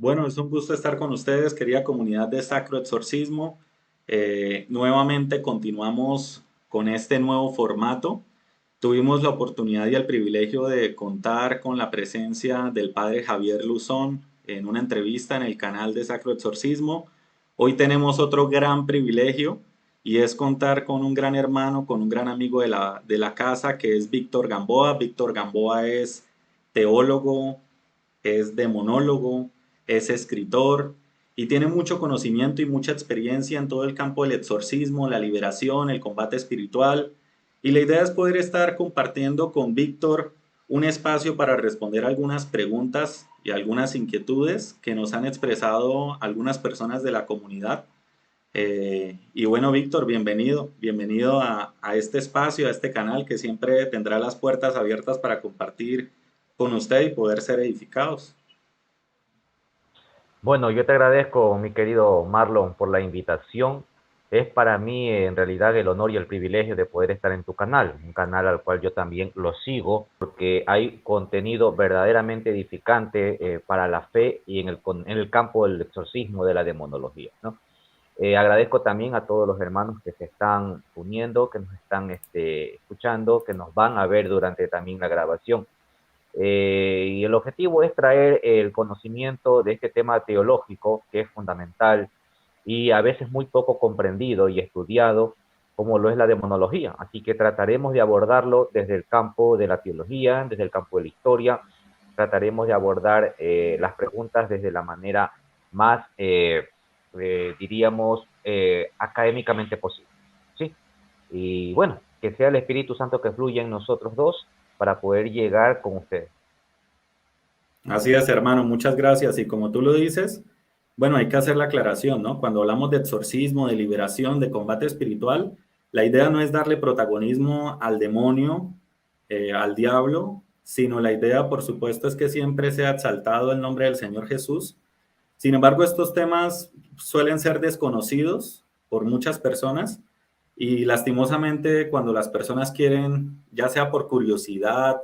Bueno, es un gusto estar con ustedes, querida comunidad de Sacro Exorcismo. Nuevamente continuamos con este nuevo formato. Tuvimos la oportunidad y el privilegio de contar con la presencia del padre Javier Luzón en una entrevista en el canal de Sacro Exorcismo. Hoy tenemos otro gran privilegio y es contar con un gran hermano, con un gran amigo de la casa que es Víctor Gamboa. Víctor Gamboa es teólogo, es demonólogo, es escritor y tiene mucho conocimiento y mucha experiencia en todo el campo del exorcismo, la liberación, el combate espiritual. Y la idea es poder estar compartiendo con Víctor un espacio para responder algunas preguntas y algunas inquietudes que nos han expresado algunas personas de la comunidad. Y bueno, Víctor, bienvenido a este espacio, a este canal que siempre tendrá las puertas abiertas para compartir con usted y poder ser edificados. Bueno, yo te agradezco, mi querido Marlon, por la invitación. Es para mí en realidad el honor y el privilegio de poder estar en tu canal, un canal al cual yo también lo sigo, porque hay contenido verdaderamente edificante para la fe y en el campo del exorcismo, de la demonología, ¿no? Agradezco también a todos los hermanos que se están uniendo, que nos están escuchando, que nos van a ver durante también la grabación. Y el objetivo es traer el conocimiento de este tema teológico que es fundamental y a veces muy poco comprendido y estudiado, como lo es la demonología. Así que trataremos de abordarlo desde el campo de la teología, desde el campo de la historia, trataremos de abordar las preguntas desde la manera más, diríamos, académicamente posible. ¿Sí? Y bueno, que sea el Espíritu Santo que fluya en nosotros dos para poder llegar con ustedes. Así es, hermano, muchas gracias. Y como tú lo dices, bueno, hay que hacer la aclaración, ¿no? Cuando hablamos de exorcismo, de liberación, de combate espiritual, la idea no es darle protagonismo al demonio, al diablo, sino la idea, por supuesto, es que siempre sea exaltado el nombre del Señor Jesús. Sin embargo, estos temas suelen ser desconocidos por muchas personas y lastimosamente cuando las personas quieren, ya sea por curiosidad,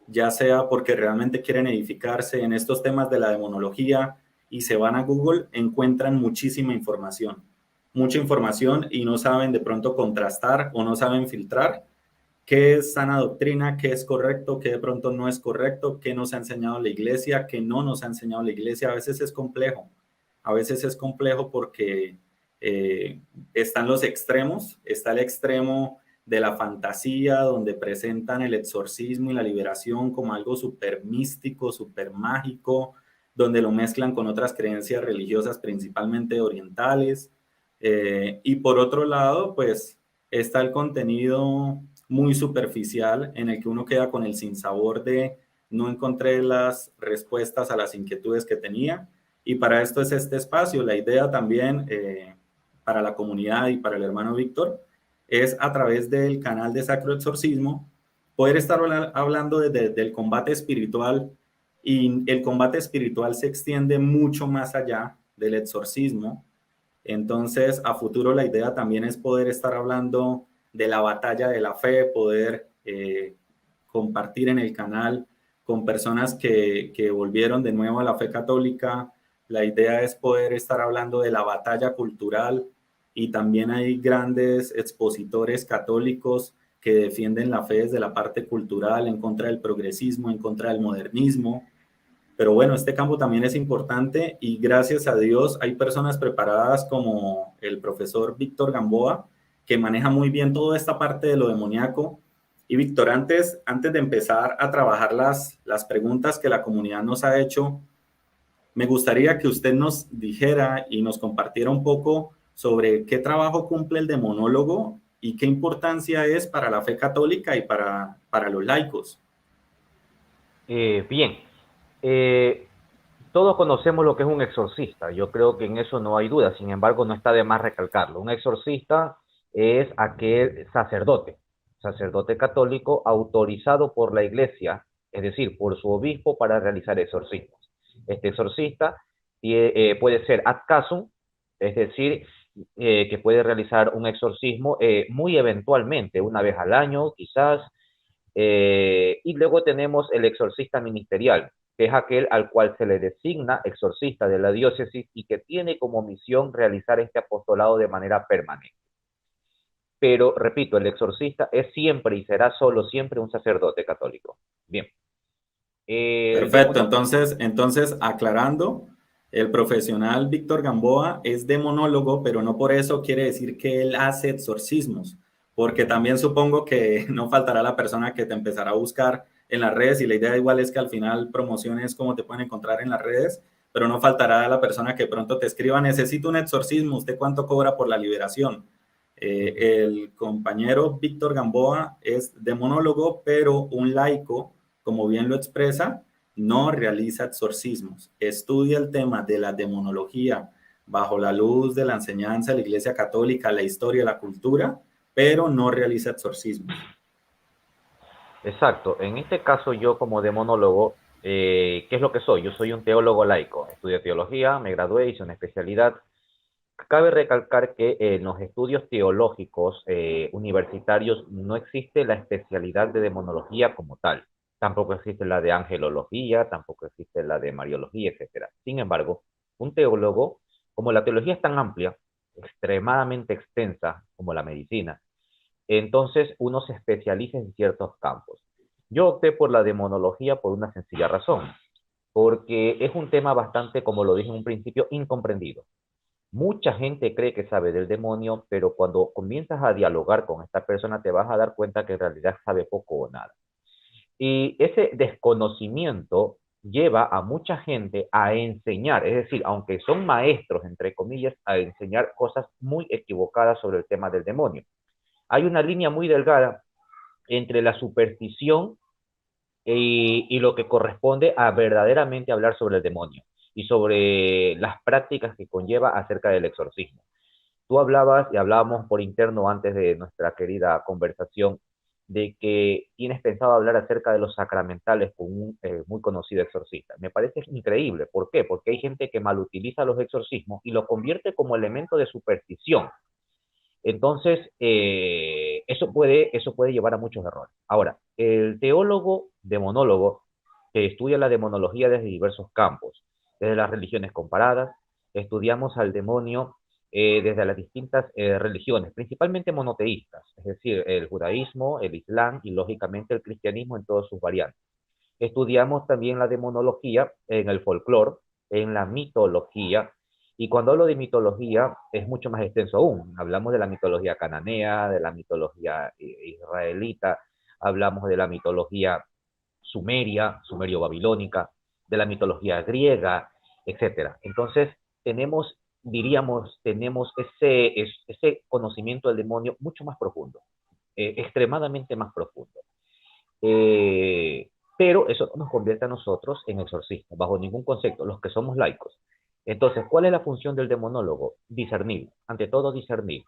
ya sea porque realmente quieren edificarse en estos temas de la demonología y se van a Google, encuentran mucha información y no saben de pronto contrastar o no saben filtrar qué es sana doctrina, qué es correcto, qué de pronto no es correcto, qué nos ha enseñado la iglesia, qué no nos ha enseñado la iglesia. A veces es complejo porque eh, están los extremos, está el extremo de la fantasía, donde presentan el exorcismo y la liberación como algo súper místico, súper mágico, donde lo mezclan con otras creencias religiosas, principalmente orientales. Y por otro lado, pues está el contenido muy superficial en el que uno queda con el sinsabor de no encontré las respuestas a las inquietudes que tenía. Y para esto es este espacio. La idea también para la comunidad y para el hermano Víctor es a través del canal de Sacro Exorcismo poder estar hablando del combate espiritual, y el combate espiritual se extiende mucho más allá del exorcismo. Entonces, a futuro la idea también es poder estar hablando de la batalla de la fe, poder compartir en el canal con personas que volvieron de nuevo a la fe católica. La idea es poder estar hablando de la batalla cultural, y también hay grandes expositores católicos que defienden la fe desde la parte cultural, en contra del progresismo, en contra del modernismo. Pero bueno, este campo también es importante y gracias a Dios hay personas preparadas como el profesor Víctor Gamboa, que maneja muy bien toda esta parte de lo demoníaco. Y Víctor, antes de empezar a trabajar las preguntas que la comunidad nos ha hecho, me gustaría que usted nos dijera y nos compartiera un poco sobre qué trabajo cumple el demonólogo y qué importancia es para la fe católica y para los laicos. Bien, eh, todos conocemos lo que es un exorcista, yo creo que en eso no hay duda, sin embargo no está de más recalcarlo. Un exorcista es aquel sacerdote, sacerdote católico autorizado por la iglesia, es decir, por su obispo para realizar exorcismos. Este exorcista puede ser ad casum, es decir, que puede realizar un exorcismo muy eventualmente, una vez al año quizás, y luego tenemos el exorcista ministerial. que es aquel al cual se le designa exorcista de la diócesis y que tiene como misión realizar este apostolado de manera permanente. Pero, repito, el exorcista es siempre y será solo siempre un sacerdote católico. Bien. El Perfecto, demonio, entonces aclarando, el profesional Víctor Gamboa es demonólogo, pero no por eso quiere decir que él hace exorcismos, porque también supongo que no faltará la persona que te empezará a buscar en las redes y la idea igual es que al final promociones cómo te pueden encontrar en las redes, pero no faltará la persona que pronto te escriba, necesito un exorcismo, ¿usted cuánto cobra por la liberación? El compañero Víctor Gamboa es demonólogo, pero un laico, como bien lo expresa, no realiza exorcismos, estudia el tema de la demonología bajo la luz de la enseñanza de la Iglesia Católica, la historia, la cultura, pero no realiza exorcismos. exacto. En este caso, yo como demonólogo, ¿qué es lo que soy? Yo soy un teólogo laico. Estudio teología, me gradué, hice una especialidad. Cabe recalcar que en los estudios teológicos universitarios no existe la especialidad de demonología como tal. Tampoco existe la de angelología, tampoco existe la de mariología, etcétera. Sin embargo, un teólogo, como la teología es tan amplia, extremadamente extensa como la medicina, entonces uno se especializa en ciertos campos. Yo opté por la demonología por una sencilla razón, porque es un tema bastante, como lo dije en un principio, incomprendido. Mucha gente cree que sabe del demonio, pero cuando comienzas a dialogar con esta persona te vas a dar cuenta que en realidad sabe poco o nada. Y ese desconocimiento lleva a mucha gente a enseñar, es decir, aunque son maestros, entre comillas, a enseñar cosas muy equivocadas sobre el tema del demonio. Hay una línea muy delgada entre la superstición y lo que corresponde a verdaderamente hablar sobre el demonio y sobre las prácticas que conlleva acerca del exorcismo. Tú hablabas y hablábamos por interno antes de nuestra querida conversación de que tienes pensado hablar acerca de los sacramentales con un muy conocido exorcista. Me parece increíble. ¿Por qué? Porque hay gente que malutiliza los exorcismos y los convierte como elemento de superstición. Entonces, eso puede llevar a muchos errores. Ahora, el teólogo demonólogo que estudia la demonología desde diversos campos, desde las religiones comparadas, estudiamos al demonio desde las distintas religiones, principalmente monoteístas, es decir, el judaísmo, el islam y lógicamente el cristianismo en todas sus variantes. Estudiamos también la demonología en el folclore, en la mitología, y cuando hablo de mitología es mucho más extenso aún. Hablamos de la mitología cananea, de la mitología israelita, hablamos de la mitología sumeria, sumerio-babilónica, de la mitología griega, etcétera. Entonces, tenemos ese conocimiento del demonio mucho más profundo, extremadamente más profundo. Pero eso no nos convierte a nosotros en exorcistas, bajo ningún concepto, los que somos laicos. Entonces, ¿cuál es la función del demonólogo? Discernir, ante todo discernir.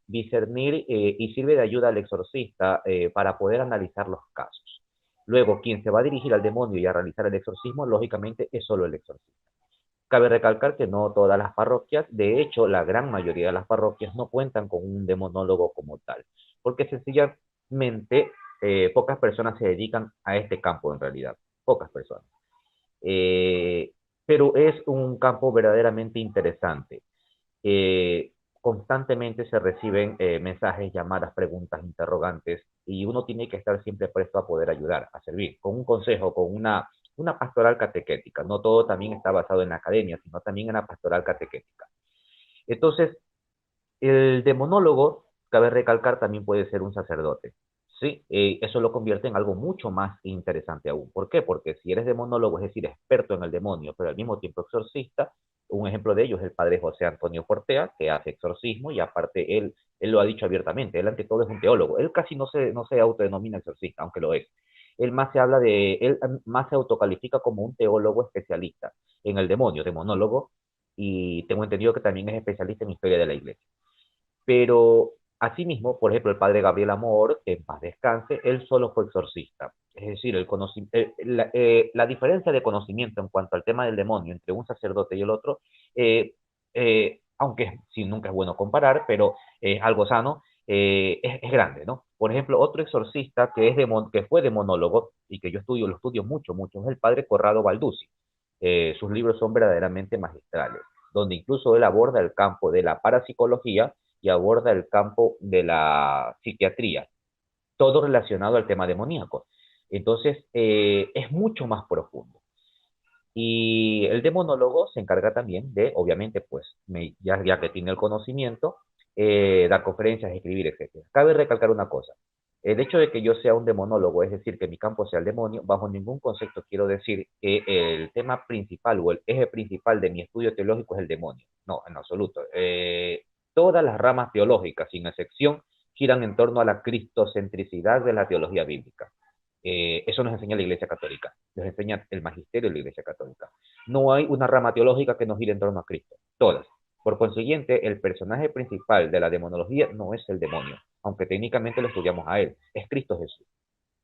Discernir y sirve de ayuda al exorcista para poder analizar los casos. Luego, quien se va a dirigir al demonio y a realizar el exorcismo, lógicamente, es solo el exorcista. Cabe recalcar que no todas las parroquias, de hecho, la gran mayoría de las parroquias no cuentan con un demonólogo como tal, porque sencillamente pocas personas se dedican a este campo en realidad, pocas personas. Eh, pero es un campo verdaderamente interesante. Constantemente se reciben mensajes, llamadas, preguntas, interrogantes, y uno tiene que estar siempre presto a poder ayudar, a servir, con un consejo, con una pastoral catequética. No todo también está basado en la academia, sino también en la pastoral catequética. Entonces, el demonólogo, cabe recalcar, también puede ser un sacerdote. Sí, eso lo convierte en algo mucho más interesante aún. ¿Por qué? Porque si eres demonólogo, es decir, experto en el demonio, pero al mismo tiempo exorcista, un ejemplo de ello es el padre José Antonio Cortea, que hace exorcismo y aparte él lo ha dicho abiertamente, él ante todo es un teólogo, él casi no se autodenomina exorcista, aunque lo es. Él más se autocalifica como un teólogo especialista en el demonio, demonólogo, y tengo entendido que también es especialista en historia de la iglesia. Pero asimismo, por ejemplo, el padre Gabriel Amor, que en paz descanse, él solo fue exorcista. Es decir, la diferencia de conocimiento en cuanto al tema del demonio entre un sacerdote y el otro, aunque sí, nunca es bueno comparar, pero es algo sano, es grande, ¿no? Por ejemplo, otro exorcista que fue demonólogo y que lo estudio mucho, mucho, es el padre Corrado Balduzzi. Sus libros son verdaderamente magistrales, donde incluso él aborda el campo de la parapsicología y aborda el campo de la psiquiatría, todo relacionado al tema demoníaco. Entonces, es mucho más profundo. Y el demonólogo se encarga también de, obviamente, pues, ya que tiene el conocimiento, dar conferencias, escribir, etcétera. Cabe recalcar una cosa. El hecho de que yo sea un demonólogo, es decir, que mi campo sea el demonio, bajo ningún concepto quiero decir que el tema principal o el eje principal de mi estudio teológico es el demonio. No, en absoluto. Todas las ramas teológicas, sin excepción, giran en torno a la cristocentricidad de la teología bíblica. Eso nos enseña la Iglesia Católica, nos enseña el magisterio de la Iglesia Católica. No hay una rama teológica que nos gire en torno a Cristo, todas. Por consiguiente, el personaje principal de la demonología no es el demonio, aunque técnicamente lo estudiamos a él, es Cristo Jesús.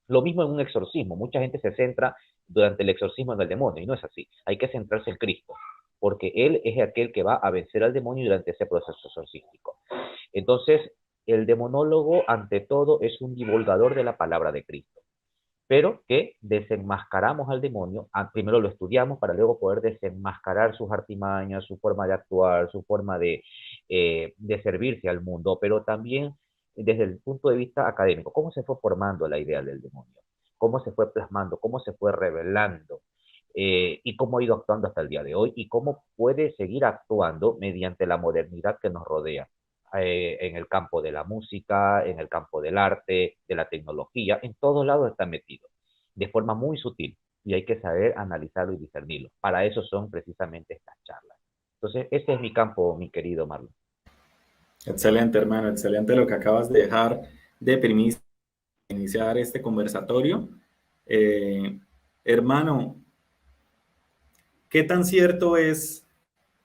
Lo mismo en un exorcismo, mucha gente se centra durante el exorcismo en el demonio, y no es así, hay que centrarse en Cristo, porque Él es aquel que va a vencer al demonio durante ese proceso exorcístico. Entonces, el demonólogo, ante todo, es un divulgador de la palabra de Cristo, pero que desenmascaramos al demonio, primero lo estudiamos para luego poder desenmascarar sus artimañas, su forma de actuar, su forma de servirse al mundo, pero también desde el punto de vista académico, cómo se fue formando la idea del demonio, cómo se fue plasmando, cómo se fue revelando, y cómo ha ido actuando hasta el día de hoy y cómo puede seguir actuando mediante la modernidad que nos rodea, en el campo de la música, en el campo del arte, de la tecnología, en todos lados está metido, de forma muy sutil, y hay que saber analizarlo y discernirlo. Para eso son precisamente estas charlas. Entonces, ese es mi campo, mi querido Marlon. Excelente, hermano, excelente lo que acabas de dejar de primicia iniciar este conversatorio. Eh, Hermano, ¿qué tan cierto es,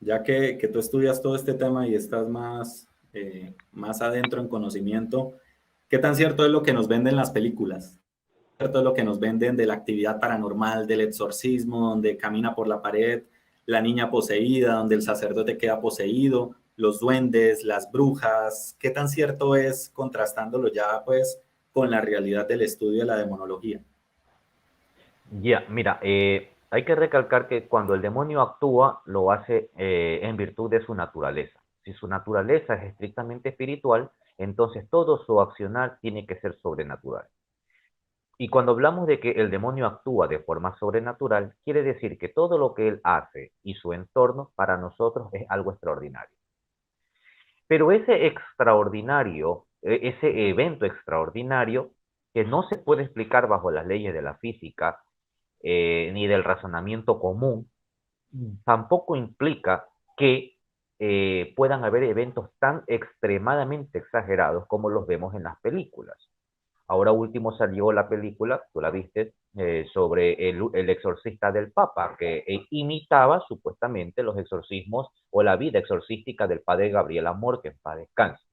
ya que tú estudias todo este tema y estás más adentro en conocimiento, qué tan cierto es lo que nos venden las películas? ¿Cierto es lo que nos venden de la actividad paranormal, del exorcismo, donde camina por la pared la niña poseída, donde el sacerdote queda poseído, los duendes, las brujas? ¿Qué tan cierto es contrastándolo ya pues con la realidad del estudio de la demonología? Ya, mira, hay que recalcar que cuando el demonio actúa, lo hace en virtud de su naturaleza. Si su naturaleza es estrictamente espiritual, entonces todo su accionar tiene que ser sobrenatural. Y cuando hablamos de que el demonio actúa de forma sobrenatural, quiere decir que todo lo que él hace y su entorno para nosotros es algo extraordinario. Pero ese extraordinario, ese evento extraordinario, que no se puede explicar bajo las leyes de la física, ni del razonamiento común, tampoco implica que puedan haber eventos tan extremadamente exagerados como los vemos en las películas. Ahora último salió la película, tú la viste, sobre el exorcista del Papa, que imitaba supuestamente los exorcismos o la vida exorcística del padre Gabriel Amor, que en paz descanse.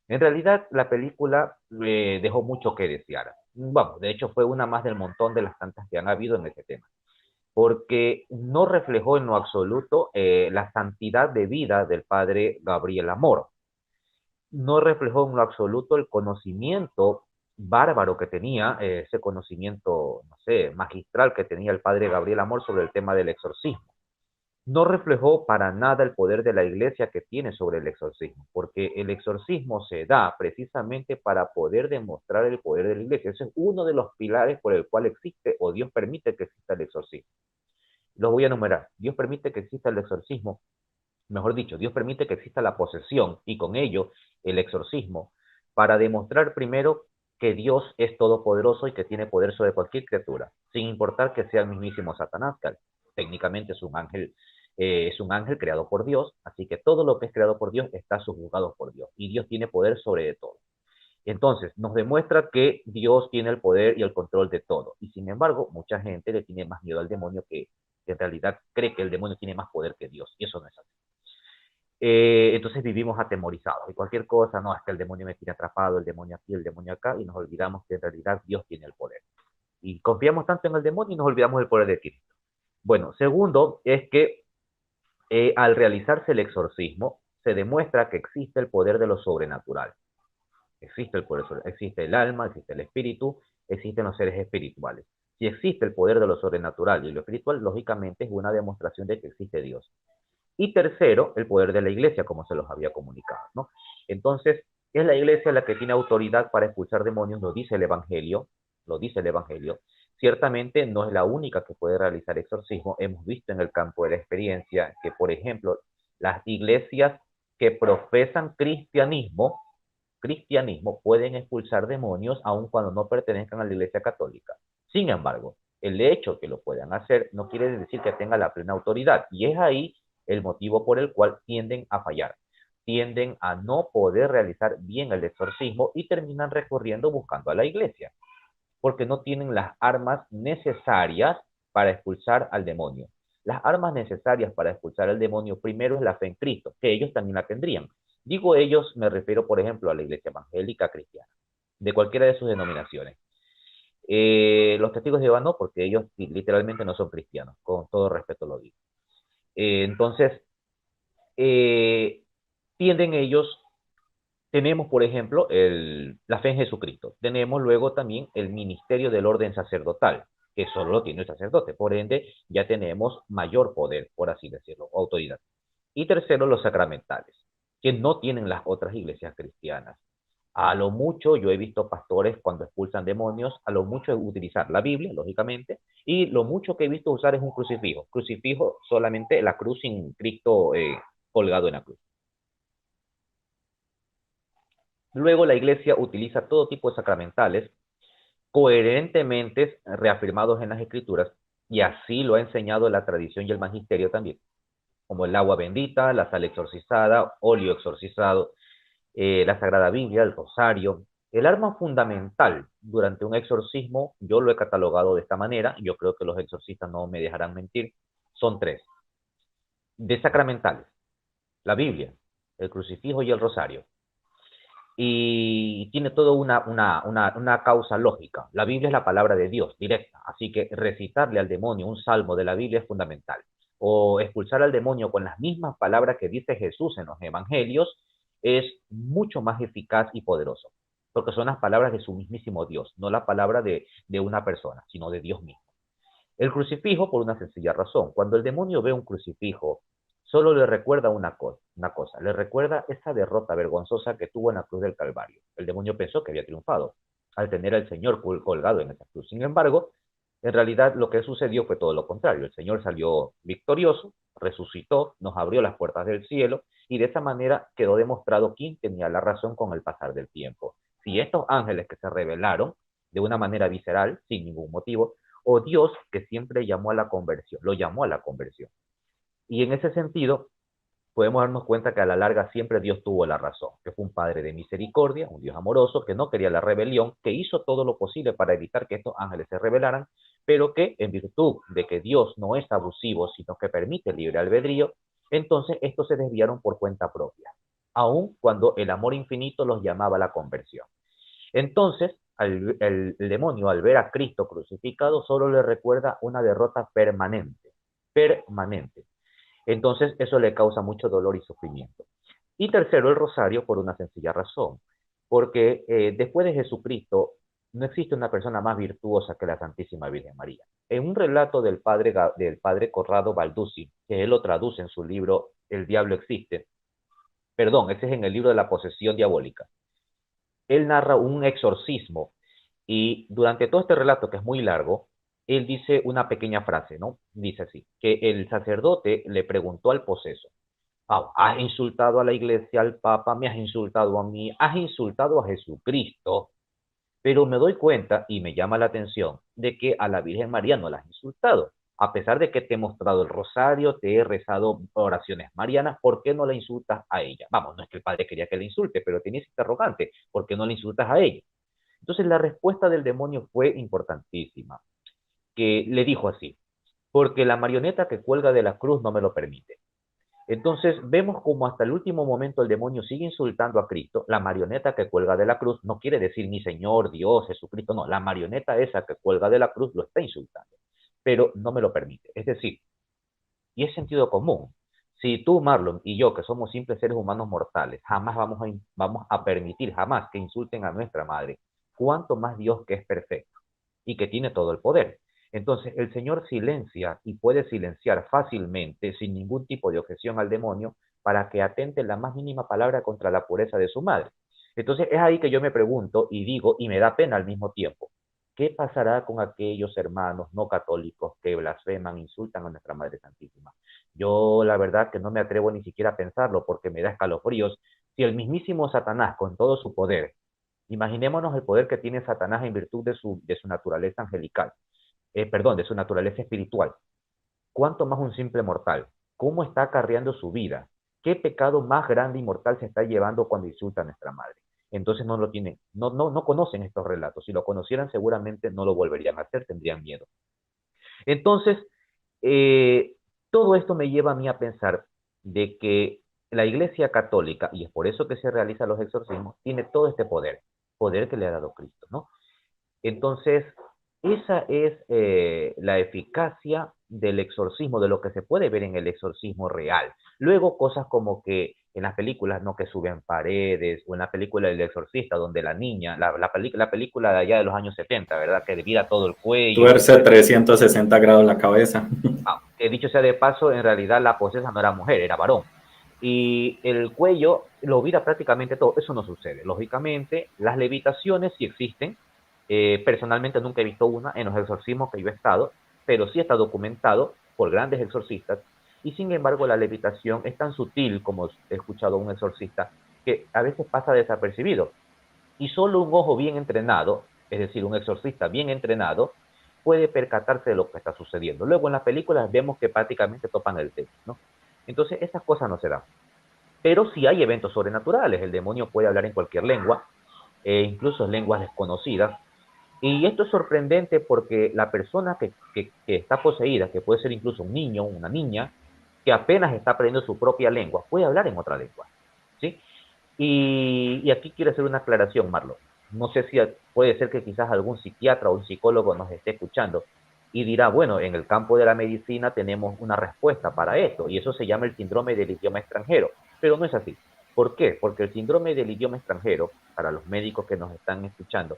En realidad, la película dejó mucho que desear. Vamos, de hecho, fue una más del montón de las tantas que han habido en ese tema, porque no reflejó en lo absoluto la santidad de vida del padre Gabriel Amor, no reflejó en lo absoluto el conocimiento bárbaro que tenía, ese conocimiento, no sé, magistral que tenía el padre Gabriel Amor sobre el tema del exorcismo. No reflejó para nada el poder de la iglesia que tiene sobre el exorcismo, porque el exorcismo se da precisamente para poder demostrar el poder de la iglesia. Ese es uno de los pilares por el cual existe o Dios permite que exista el exorcismo. Los voy a enumerar. Dios permite que exista el exorcismo, mejor dicho, Dios permite que exista la posesión y con ello el exorcismo para demostrar primero que Dios es todopoderoso y que tiene poder sobre cualquier criatura, sin importar que sea el mismísimo Satanás, que técnicamente es un ángel creado por Dios, así que todo lo que es creado por Dios está subjugado por Dios y Dios tiene poder sobre todo. Entonces, nos demuestra que Dios tiene el poder y el control de todo. Y sin embargo, mucha gente le tiene más miedo al demonio que en realidad cree que el demonio tiene más poder que Dios. Y eso no es así. Entonces vivimos atemorizados y cualquier cosa, no, es que el demonio me tiene atrapado, el demonio aquí, el demonio acá, y nos olvidamos que en realidad Dios tiene el poder. Y confiamos tanto en el demonio y nos olvidamos del poder de Cristo. Bueno, segundo es que al realizarse el exorcismo, se demuestra que existe el poder de lo sobrenatural. Existe el poder, existe el alma, existe el espíritu, existen los seres espirituales. Si existe el poder de lo sobrenatural y lo espiritual, lógicamente es una demostración de que existe Dios. Y tercero, el poder de la iglesia, como se los había comunicado, ¿no? Entonces, es la iglesia la que tiene autoridad para expulsar demonios, lo dice el Evangelio, lo dice el Evangelio. Ciertamente no es la única que puede realizar exorcismo. Hemos visto en el campo de la experiencia que, por ejemplo, las iglesias que profesan cristianismo pueden expulsar demonios aun cuando no pertenezcan a la iglesia católica. Sin embargo, el hecho que lo puedan hacer no quiere decir que tenga la plena autoridad. Y es ahí el motivo por el cual tienden a fallar, tienden a no poder realizar bien el exorcismo y terminan recurriendo buscando a la iglesia, porque no tienen las armas necesarias para expulsar al demonio. Las armas necesarias para expulsar al demonio primero es la fe en Cristo, que ellos también la tendrían. Digo ellos, me refiero por ejemplo a la iglesia evangélica cristiana, de cualquiera de sus denominaciones. Los testigos de Jehová no, porque ellos literalmente no son cristianos, con todo respeto lo digo. Entonces, eh, tienden ellos, tenemos por ejemplo la fe en Jesucristo, tenemos luego también el ministerio del orden sacerdotal, que solo lo tiene el sacerdote, por ende ya tenemos mayor poder, por así decirlo, autoridad. Y tercero, los sacramentales, que no tienen las otras iglesias cristianas. A lo mucho, yo he visto pastores cuando expulsan demonios, a lo mucho es utilizar la Biblia, lógicamente, y lo mucho que he visto usar es un crucifijo. Crucifijo solamente la cruz sin Cristo colgado en la cruz. Luego la iglesia utiliza todo tipo de sacramentales coherentemente reafirmados en las escrituras, y así lo ha enseñado la tradición y el magisterio también, como el agua bendita, la sal exorcizada, óleo exorcizado, la Sagrada Biblia, el rosario. El arma fundamental durante un exorcismo, yo lo he catalogado de esta manera, yo creo que los exorcistas no me dejarán mentir, son tres. De sacramentales, la Biblia, el crucifijo y el rosario. Y tiene toda una causa lógica. La Biblia es la palabra de Dios, directa, así que recitarle al demonio un salmo de la Biblia es fundamental. O expulsar al demonio con las mismas palabras que dice Jesús en los evangelios es mucho más eficaz y poderoso, porque son las palabras de su mismísimo Dios, no la palabra de una persona, sino de Dios mismo. El crucifijo por una sencilla razón. Cuando el demonio ve un crucifijo, solo le recuerda una cosa, le recuerda esa derrota vergonzosa que tuvo en la cruz del Calvario. El demonio pensó que había triunfado al tener al Señor colgado en esa cruz. Sin embargo, en realidad lo que sucedió fue todo lo contrario. El Señor salió victorioso, resucitó, nos abrió las puertas del cielo y de esa manera quedó demostrado quién tenía la razón con el pasar del tiempo. Si estos ángeles que se rebelaron de una manera visceral, sin ningún motivo, o Dios que siempre llamó a la conversión, lo llamó a la conversión. Y en ese sentido, podemos darnos cuenta que a la larga siempre Dios tuvo la razón, que fue un Padre de misericordia, un Dios amoroso, que no quería la rebelión, que hizo todo lo posible para evitar que estos ángeles se rebelaran, pero que en virtud de que Dios no es abusivo, sino que permite el libre albedrío, entonces estos se desviaron por cuenta propia, aun cuando el amor infinito los llamaba a la conversión. Entonces, el demonio al ver a Cristo crucificado solo le recuerda una derrota permanente, permanente. Entonces, eso le causa mucho dolor y sufrimiento. Y tercero, el rosario por una sencilla razón, porque después de Jesucristo no existe una persona más virtuosa que la Santísima Virgen María. En un relato del padre Corrado Balduzzi, que él lo traduce en su libro El diablo existe, perdón, ese es en el libro de la posesión diabólica, él narra un exorcismo y durante todo este relato, que es muy largo, él dice una pequeña frase, ¿no? Dice así, que el sacerdote le preguntó al poseso: has insultado a la iglesia, al papa, me has insultado a mí, has insultado a Jesucristo, pero me doy cuenta y me llama la atención de que a la Virgen María no la has insultado. A pesar de que te he mostrado el rosario, te he rezado oraciones marianas, ¿por qué no la insultas a ella? Vamos, no es que el padre quería que la insulte, pero tenía ese interrogante, ¿por qué no la insultas a ella? Entonces la respuesta del demonio fue importantísima, que le dijo así: porque la marioneta que cuelga de la cruz no me lo permite. Entonces vemos como hasta el último momento el demonio sigue insultando a Cristo. La marioneta que cuelga de la cruz no quiere decir mi Señor, Dios, Jesucristo, no, la marioneta esa que cuelga de la cruz lo está insultando, pero no me lo permite. Es decir, y es sentido común, Si tú, Marlon, y yo, que somos simples seres humanos mortales, jamás vamos a permitir, jamás que insulten a nuestra madre, cuánto más Dios que es perfecto y que tiene todo el poder. Entonces, el Señor silencia y puede silenciar fácilmente, sin ningún tipo de objeción al demonio, para que atente la más mínima palabra contra la pureza de su madre. Entonces, es ahí que yo me pregunto y digo, y me da pena al mismo tiempo, ¿qué pasará con aquellos hermanos no católicos que blasfeman, insultan a nuestra Madre Santísima? Yo la verdad que no me atrevo ni siquiera a pensarlo porque me da escalofríos. Si el mismísimo Satanás, con todo su poder, imaginémonos el poder que tiene Satanás en virtud de su naturaleza angelical, perdón, de su naturaleza espiritual. ¿Cuánto más un simple mortal? ¿Cómo está acarreando su vida? ¿Qué pecado más grande y mortal se está llevando cuando insulta a nuestra madre? Entonces no lo tienen, no conocen estos relatos. Si lo conocieran, seguramente no lo volverían a hacer, tendrían miedo. Entonces, eh, todo esto me lleva a mí a pensar de que la Iglesia Católica, y es por eso que se realizan los exorcismos, tiene todo este poder, poder que le ha dado Cristo, ¿no? Entonces, esa es la eficacia del exorcismo, de lo que se puede ver en el exorcismo real. Luego, cosas como que en las películas, ¿no? Que suben paredes, o en la película del exorcista, donde la niña, la película de allá de los años 70, ¿verdad? Que vira todo el cuello y Tuerce todo eso. 360 grados la cabeza. Ah, que dicho sea de paso, en realidad la posesa no era mujer, era varón. Y el cuello lo vira prácticamente todo. Eso no sucede. Lógicamente, las levitaciones sí existen. Personalmente nunca he visto una en los exorcismos que yo he estado, pero sí está documentado por grandes exorcistas. Y sin embargo, la levitación es tan sutil, como he escuchado a un exorcista, que a veces pasa desapercibido. Y solo un ojo bien entrenado, es decir, un exorcista bien entrenado, puede percatarse de lo que está sucediendo. Luego en las películas vemos que prácticamente topan el techo, ¿no? Entonces, esas cosas no se dan. Pero sí hay eventos sobrenaturales. El demonio puede hablar en cualquier lengua, incluso lenguas desconocidas. Y esto es sorprendente porque la persona que está poseída, que puede ser incluso un niño, una niña, que apenas está aprendiendo su propia lengua, puede hablar en otra lengua. ¿Sí? Y aquí quiero hacer una aclaración, Marlo. No sé si puede ser que quizás algún psiquiatra o un psicólogo nos esté escuchando y dirá, bueno, en el campo de la medicina tenemos una respuesta para esto, y eso se llama el síndrome del idioma extranjero. Pero no es así. ¿Por qué? Porque el síndrome del idioma extranjero, para los médicos que nos están escuchando,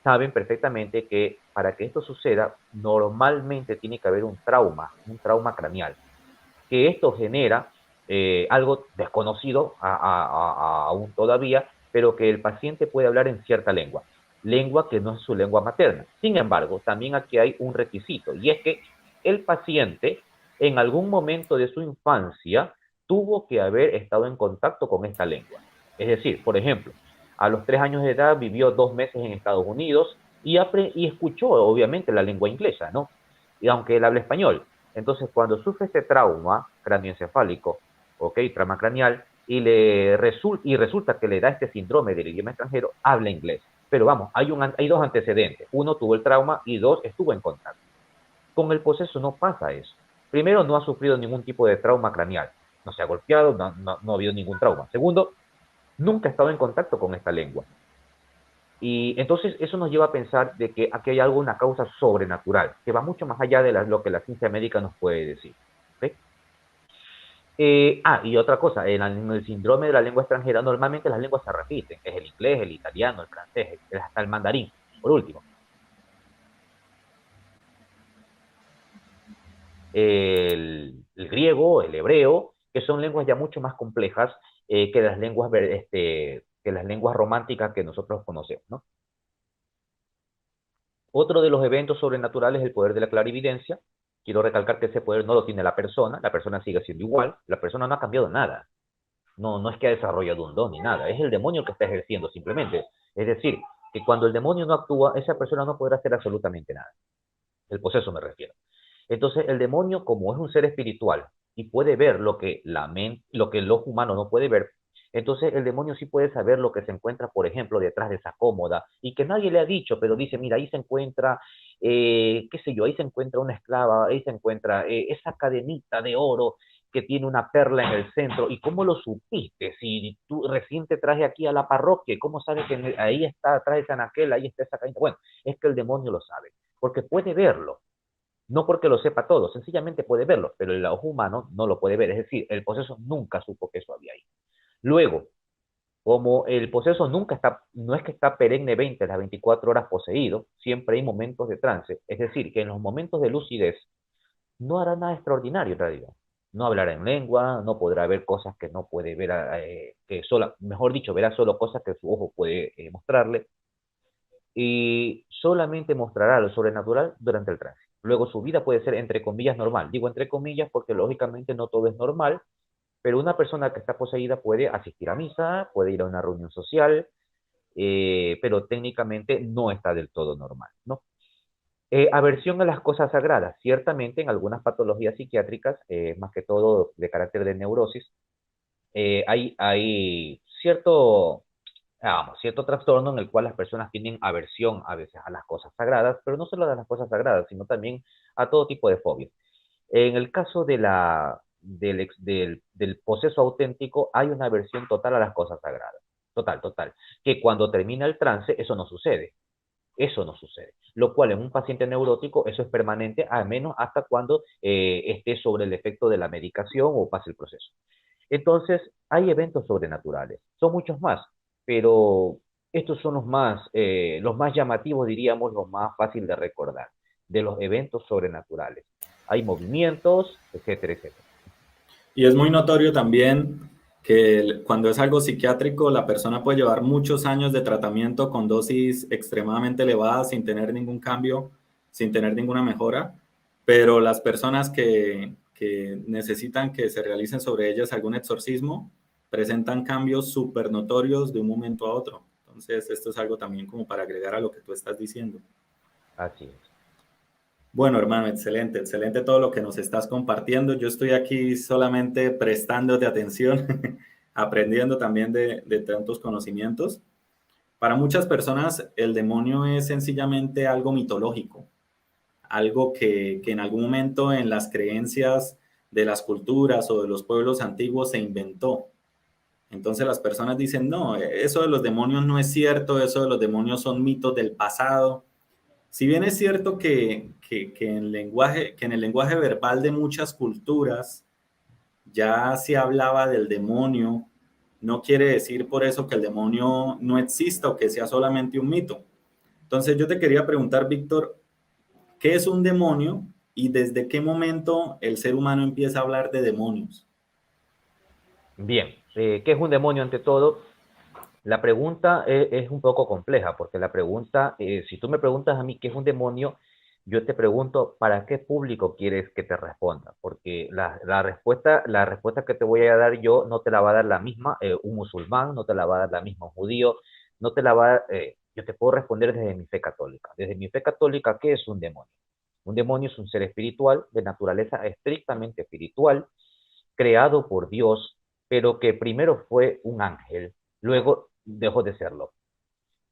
saben perfectamente que para que esto suceda, normalmente tiene que haber un trauma craneal, que esto genera algo desconocido aún todavía, pero que el paciente puede hablar en cierta lengua que no es su lengua materna. Sin embargo, también aquí hay un requisito, y es que el paciente en algún momento de su infancia tuvo que haber estado en contacto con esta lengua. Es decir, por ejemplo, a los 3 años de edad vivió 2 meses en Estados Unidos y escuchó obviamente la lengua inglesa, ¿no? Y aunque él habla español, entonces, cuando sufre este trauma cráneoencefálico, ¿ok? Trauma craneal, y resulta que le da este síndrome del idioma extranjero, habla inglés. Pero vamos, hay dos antecedentes. Uno tuvo el trauma y dos estuvo en contacto. Con el proceso no pasa eso. Primero, no ha sufrido ningún tipo de trauma craneal. No se ha golpeado, no ha habido ningún trauma. Segundo, nunca ha estado en contacto con esta lengua. Y entonces eso nos lleva a pensar de que aquí hay algo, una causa sobrenatural, que va mucho más allá de lo que la ciencia médica nos puede decir. ¿Okay? Y otra cosa, en el síndrome de la lengua extranjera, normalmente las lenguas se repiten. Es el inglés, el italiano, el francés, hasta el mandarín, por último. El griego, el hebreo, que son lenguas ya mucho más complejas que las lenguas románticas que nosotros conocemos, ¿no? Otro de los eventos sobrenaturales es el poder de la clarividencia. Quiero recalcar que ese poder no lo tiene la persona sigue siendo igual, la persona no ha cambiado nada. No es que ha desarrollado un don ni nada, es el demonio que está ejerciendo simplemente. Es decir, que cuando el demonio no actúa, esa persona no podrá hacer absolutamente nada. El poseso me refiero. Entonces, el demonio, como es un ser espiritual y puede ver lo que el ojo humano no puede ver, entonces el demonio sí puede saber lo que se encuentra, por ejemplo, detrás de esa cómoda y que nadie le ha dicho, pero dice, mira, ahí se encuentra, qué sé yo, ahí se encuentra una esclava, ahí se encuentra esa cadenita de oro que tiene una perla en el centro. ¿Y cómo lo supiste? Si tú recién te traje aquí a la parroquia, ¿cómo sabes que ahí está, atrás de San Aquel, ahí está esa cadenita? Bueno, es que el demonio lo sabe, porque puede verlo. No porque lo sepa todo, sencillamente puede verlo, pero el ojo humano no lo puede ver. Es decir, el poseso nunca supo que eso había ahí. Luego, como el poseso nunca está, no es que está perenne 20 las 24 horas poseído, siempre hay momentos de trance. Es decir, que en los momentos de lucidez no hará nada extraordinario en realidad. No hablará en lengua, no podrá ver cosas que no puede ver, que sola, mejor dicho, verá solo cosas que su ojo puede mostrarle, y solamente mostrará lo sobrenatural durante el trance. Luego su vida puede ser entre comillas normal. Digo entre comillas porque lógicamente no todo es normal, pero una persona que está poseída puede asistir a misa, puede ir a una reunión social, pero técnicamente no está del todo normal, ¿no? Aversión a las cosas sagradas. Ciertamente en algunas patologías psiquiátricas, más que todo de carácter de neurosis, hay cierto, cierto trastorno en el cual las personas tienen aversión a veces a las cosas sagradas, pero no solo a las cosas sagradas, sino también a todo tipo de fobias. En el caso del poseso auténtico, hay una aversión total a las cosas sagradas. Total, total. Que cuando termina el trance, eso no sucede. Eso no sucede. Lo cual en un paciente neurótico, eso es permanente, al menos hasta cuando esté sobre el efecto de la medicación o pase el proceso. Entonces, hay eventos sobrenaturales. Son muchos más, pero estos son los más llamativos, diríamos, los más fáciles de recordar, de los eventos sobrenaturales. Hay movimientos, etcétera, etcétera. Y es muy notorio también que cuando es algo psiquiátrico, la persona puede llevar muchos años de tratamiento con dosis extremadamente elevadas sin tener ningún cambio, sin tener ninguna mejora, pero las personas que necesitan que se realicen sobre ellas algún exorcismo presentan cambios súper notorios de un momento a otro. Entonces, esto es algo también como para agregar a lo que tú estás diciendo. Así es. Bueno, hermano, excelente, excelente todo lo que nos estás compartiendo. Yo estoy aquí solamente prestándote atención, aprendiendo también de tantos conocimientos. Para muchas personas, el demonio es sencillamente algo mitológico, algo que en algún momento en las creencias de las culturas o de los pueblos antiguos se inventó. Entonces las personas dicen, no, eso de los demonios no es cierto, eso de los demonios son mitos del pasado. Si bien es cierto que en el lenguaje verbal de muchas culturas ya se hablaba del demonio, no quiere decir por eso que el demonio no exista o que sea solamente un mito. Entonces yo te quería preguntar, Víctor, ¿qué es un demonio y desde qué momento el ser humano empieza a hablar de demonios? Bien, ¿qué es un demonio ante todo? La pregunta es un poco compleja, porque la pregunta, si tú me preguntas a mí qué es un demonio, yo te pregunto, ¿para qué público quieres que te responda? Porque la respuesta que te voy a dar yo no te la va a dar la misma un musulmán, no te la va a dar la misma un judío, no te la va a dar, yo te puedo responder desde mi fe católica. Desde mi fe católica, ¿qué es un demonio? Un demonio es un ser espiritual, de naturaleza estrictamente espiritual, creado por Dios, pero que primero fue un ángel, luego dejó de serlo.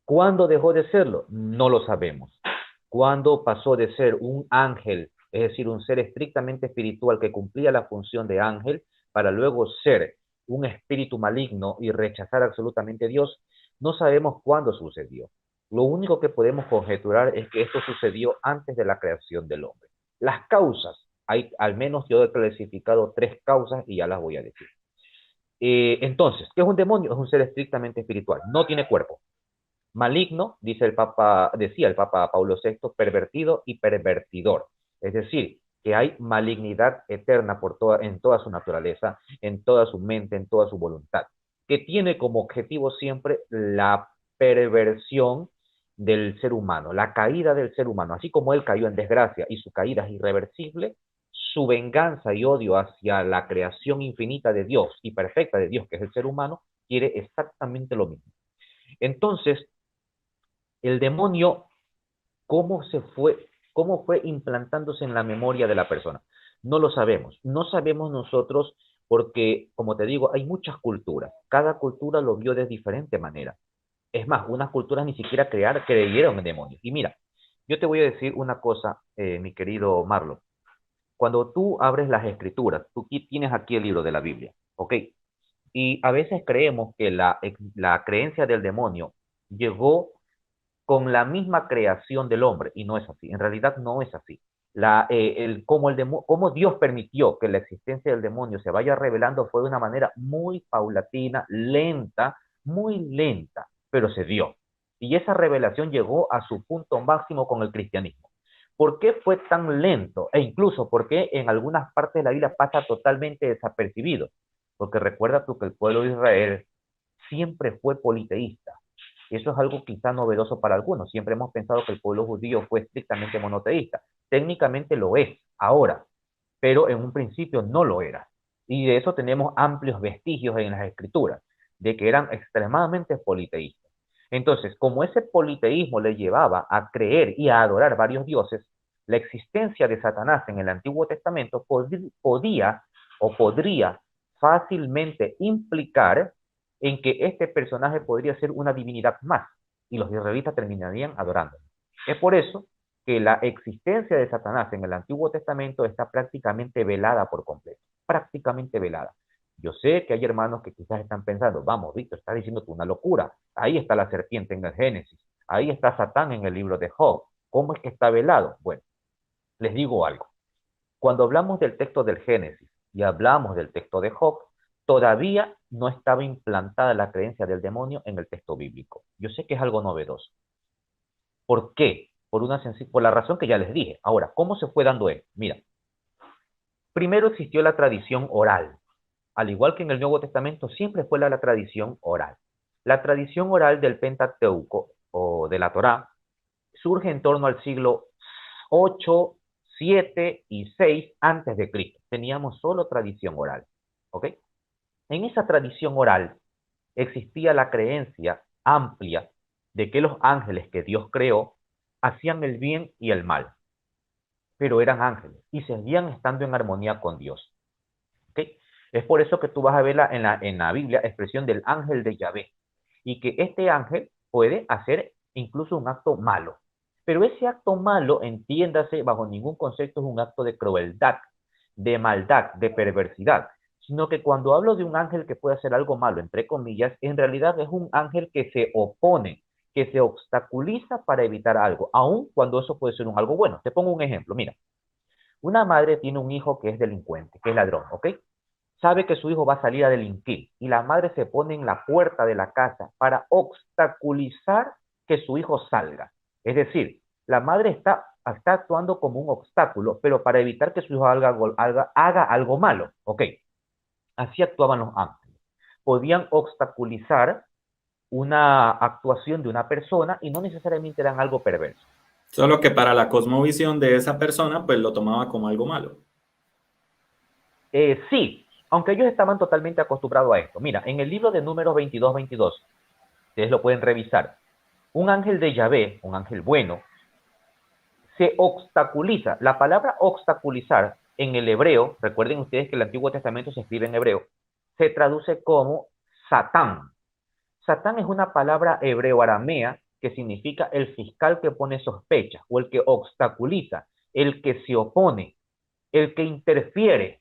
¿Cuándo dejó de serlo? No lo sabemos. ¿Cuándo pasó de ser un ángel, es decir, un ser estrictamente espiritual que cumplía la función de ángel, para luego ser un espíritu maligno y rechazar absolutamente a Dios? No sabemos cuándo sucedió. Lo único que podemos conjeturar es que esto sucedió antes de la creación del hombre. Las causas, hay al menos yo he clasificado tres causas y ya las voy a decir. Entonces, ¿qué es un demonio? Es un ser estrictamente espiritual, no tiene cuerpo. Maligno, decía el Papa Paulo VI, pervertido y pervertidor. Es decir, que hay malignidad eterna en toda su naturaleza, en toda su mente, en toda su voluntad, que tiene como objetivo siempre la perversión del ser humano, la caída del ser humano. Así como él cayó en desgracia y su caída es irreversible, su venganza y odio hacia la creación infinita de Dios y perfecta de Dios, que es el ser humano, quiere exactamente lo mismo. Entonces, el demonio, ¿cómo cómo fue implantándose en la memoria de la persona? No lo sabemos. No sabemos nosotros porque, como te digo, hay muchas culturas. Cada cultura lo vio de diferente manera. Es más, unas culturas ni siquiera creyeron en demonios. Y mira, yo te voy a decir una cosa, mi querido Marlon. Cuando tú abres las escrituras, tú tienes aquí el libro de la Biblia, ¿ok? Y a veces creemos que la creencia del demonio llegó con la misma creación del hombre, y no es así, en realidad no es así. cómo Dios permitió que la existencia del demonio se vaya revelando fue de una manera muy paulatina, lenta, muy lenta, pero se dio. Y esa revelación llegó a su punto máximo con el cristianismo. ¿Por qué fue tan lento? E incluso, ¿por qué en algunas partes de la Biblia pasa totalmente desapercibido? Porque recuerda tú que el pueblo de Israel siempre fue politeísta. Eso es algo quizá novedoso para algunos. Siempre hemos pensado que el pueblo judío fue estrictamente monoteísta. Técnicamente lo es ahora, pero en un principio no lo era. Y de eso tenemos amplios vestigios en las escrituras, de que eran extremadamente politeístas. Entonces, como ese politeísmo le llevaba a creer y a adorar varios dioses, la existencia de Satanás en el Antiguo Testamento podía o podría fácilmente implicar en que este personaje podría ser una divinidad más y los israelitas terminarían adorándolo. Es por eso que la existencia de Satanás en el Antiguo Testamento está prácticamente velada por completo, prácticamente velada. Yo sé que hay hermanos que quizás están pensando, vamos, Víctor, estás diciendo tú una locura. Ahí está la serpiente en el Génesis, ahí está Satán en el libro de Job. ¿Cómo es que está velado? Bueno, les digo algo. Cuando hablamos del texto del Génesis y hablamos del texto de Job, todavía no estaba implantada la creencia del demonio en el texto bíblico. Yo sé que es algo novedoso. ¿Por qué? Por la razón que ya les dije. Ahora, ¿cómo se fue dando esto? Mira, primero existió la tradición oral. Al igual que en el Nuevo Testamento, siempre fue la tradición oral. La tradición oral del Pentateuco o de la Torá surge en torno al siglo 8, 7 y 6 antes de Cristo. Teníamos solo tradición oral. ¿Ok? En esa tradición oral existía la creencia amplia de que los ángeles que Dios creó hacían el bien y el mal, pero eran ángeles y seguían estando en armonía con Dios. ¿Ok? Es por eso que tú vas a ver en la Biblia expresión del ángel de Yahvé y que este ángel puede hacer incluso un acto malo. Pero ese acto malo, entiéndase, bajo ningún concepto es un acto de crueldad, de maldad, de perversidad, sino que cuando hablo de un ángel que puede hacer algo malo, entre comillas, en realidad es un ángel que se opone, que se obstaculiza para evitar algo, aun cuando eso puede ser un algo bueno. Te pongo un ejemplo, mira, una madre tiene un hijo que es delincuente, que es ladrón, ¿ok? Sabe que su hijo va a salir a delinquir y la madre se pone en la puerta de la casa para obstaculizar que su hijo salga. Es decir, la madre está actuando como un obstáculo, pero para evitar que su hijo haga algo malo. Ok, así actuaban los ángeles. Podían obstaculizar una actuación de una persona y no necesariamente eran algo perverso. Solo que para la cosmovisión de esa persona, pues lo tomaba como algo malo. Sí, aunque ellos estaban totalmente acostumbrados a esto. Mira, en el libro de Números 22-22, ustedes lo pueden revisar. Un ángel de Yahvé, un ángel bueno, se obstaculiza. La palabra obstaculizar en el hebreo, recuerden ustedes que el Antiguo Testamento se escribe en hebreo, se traduce como Satán. Satán es una palabra hebreo-aramea que significa el fiscal que pone sospechas o el que obstaculiza, el que se opone, el que interfiere,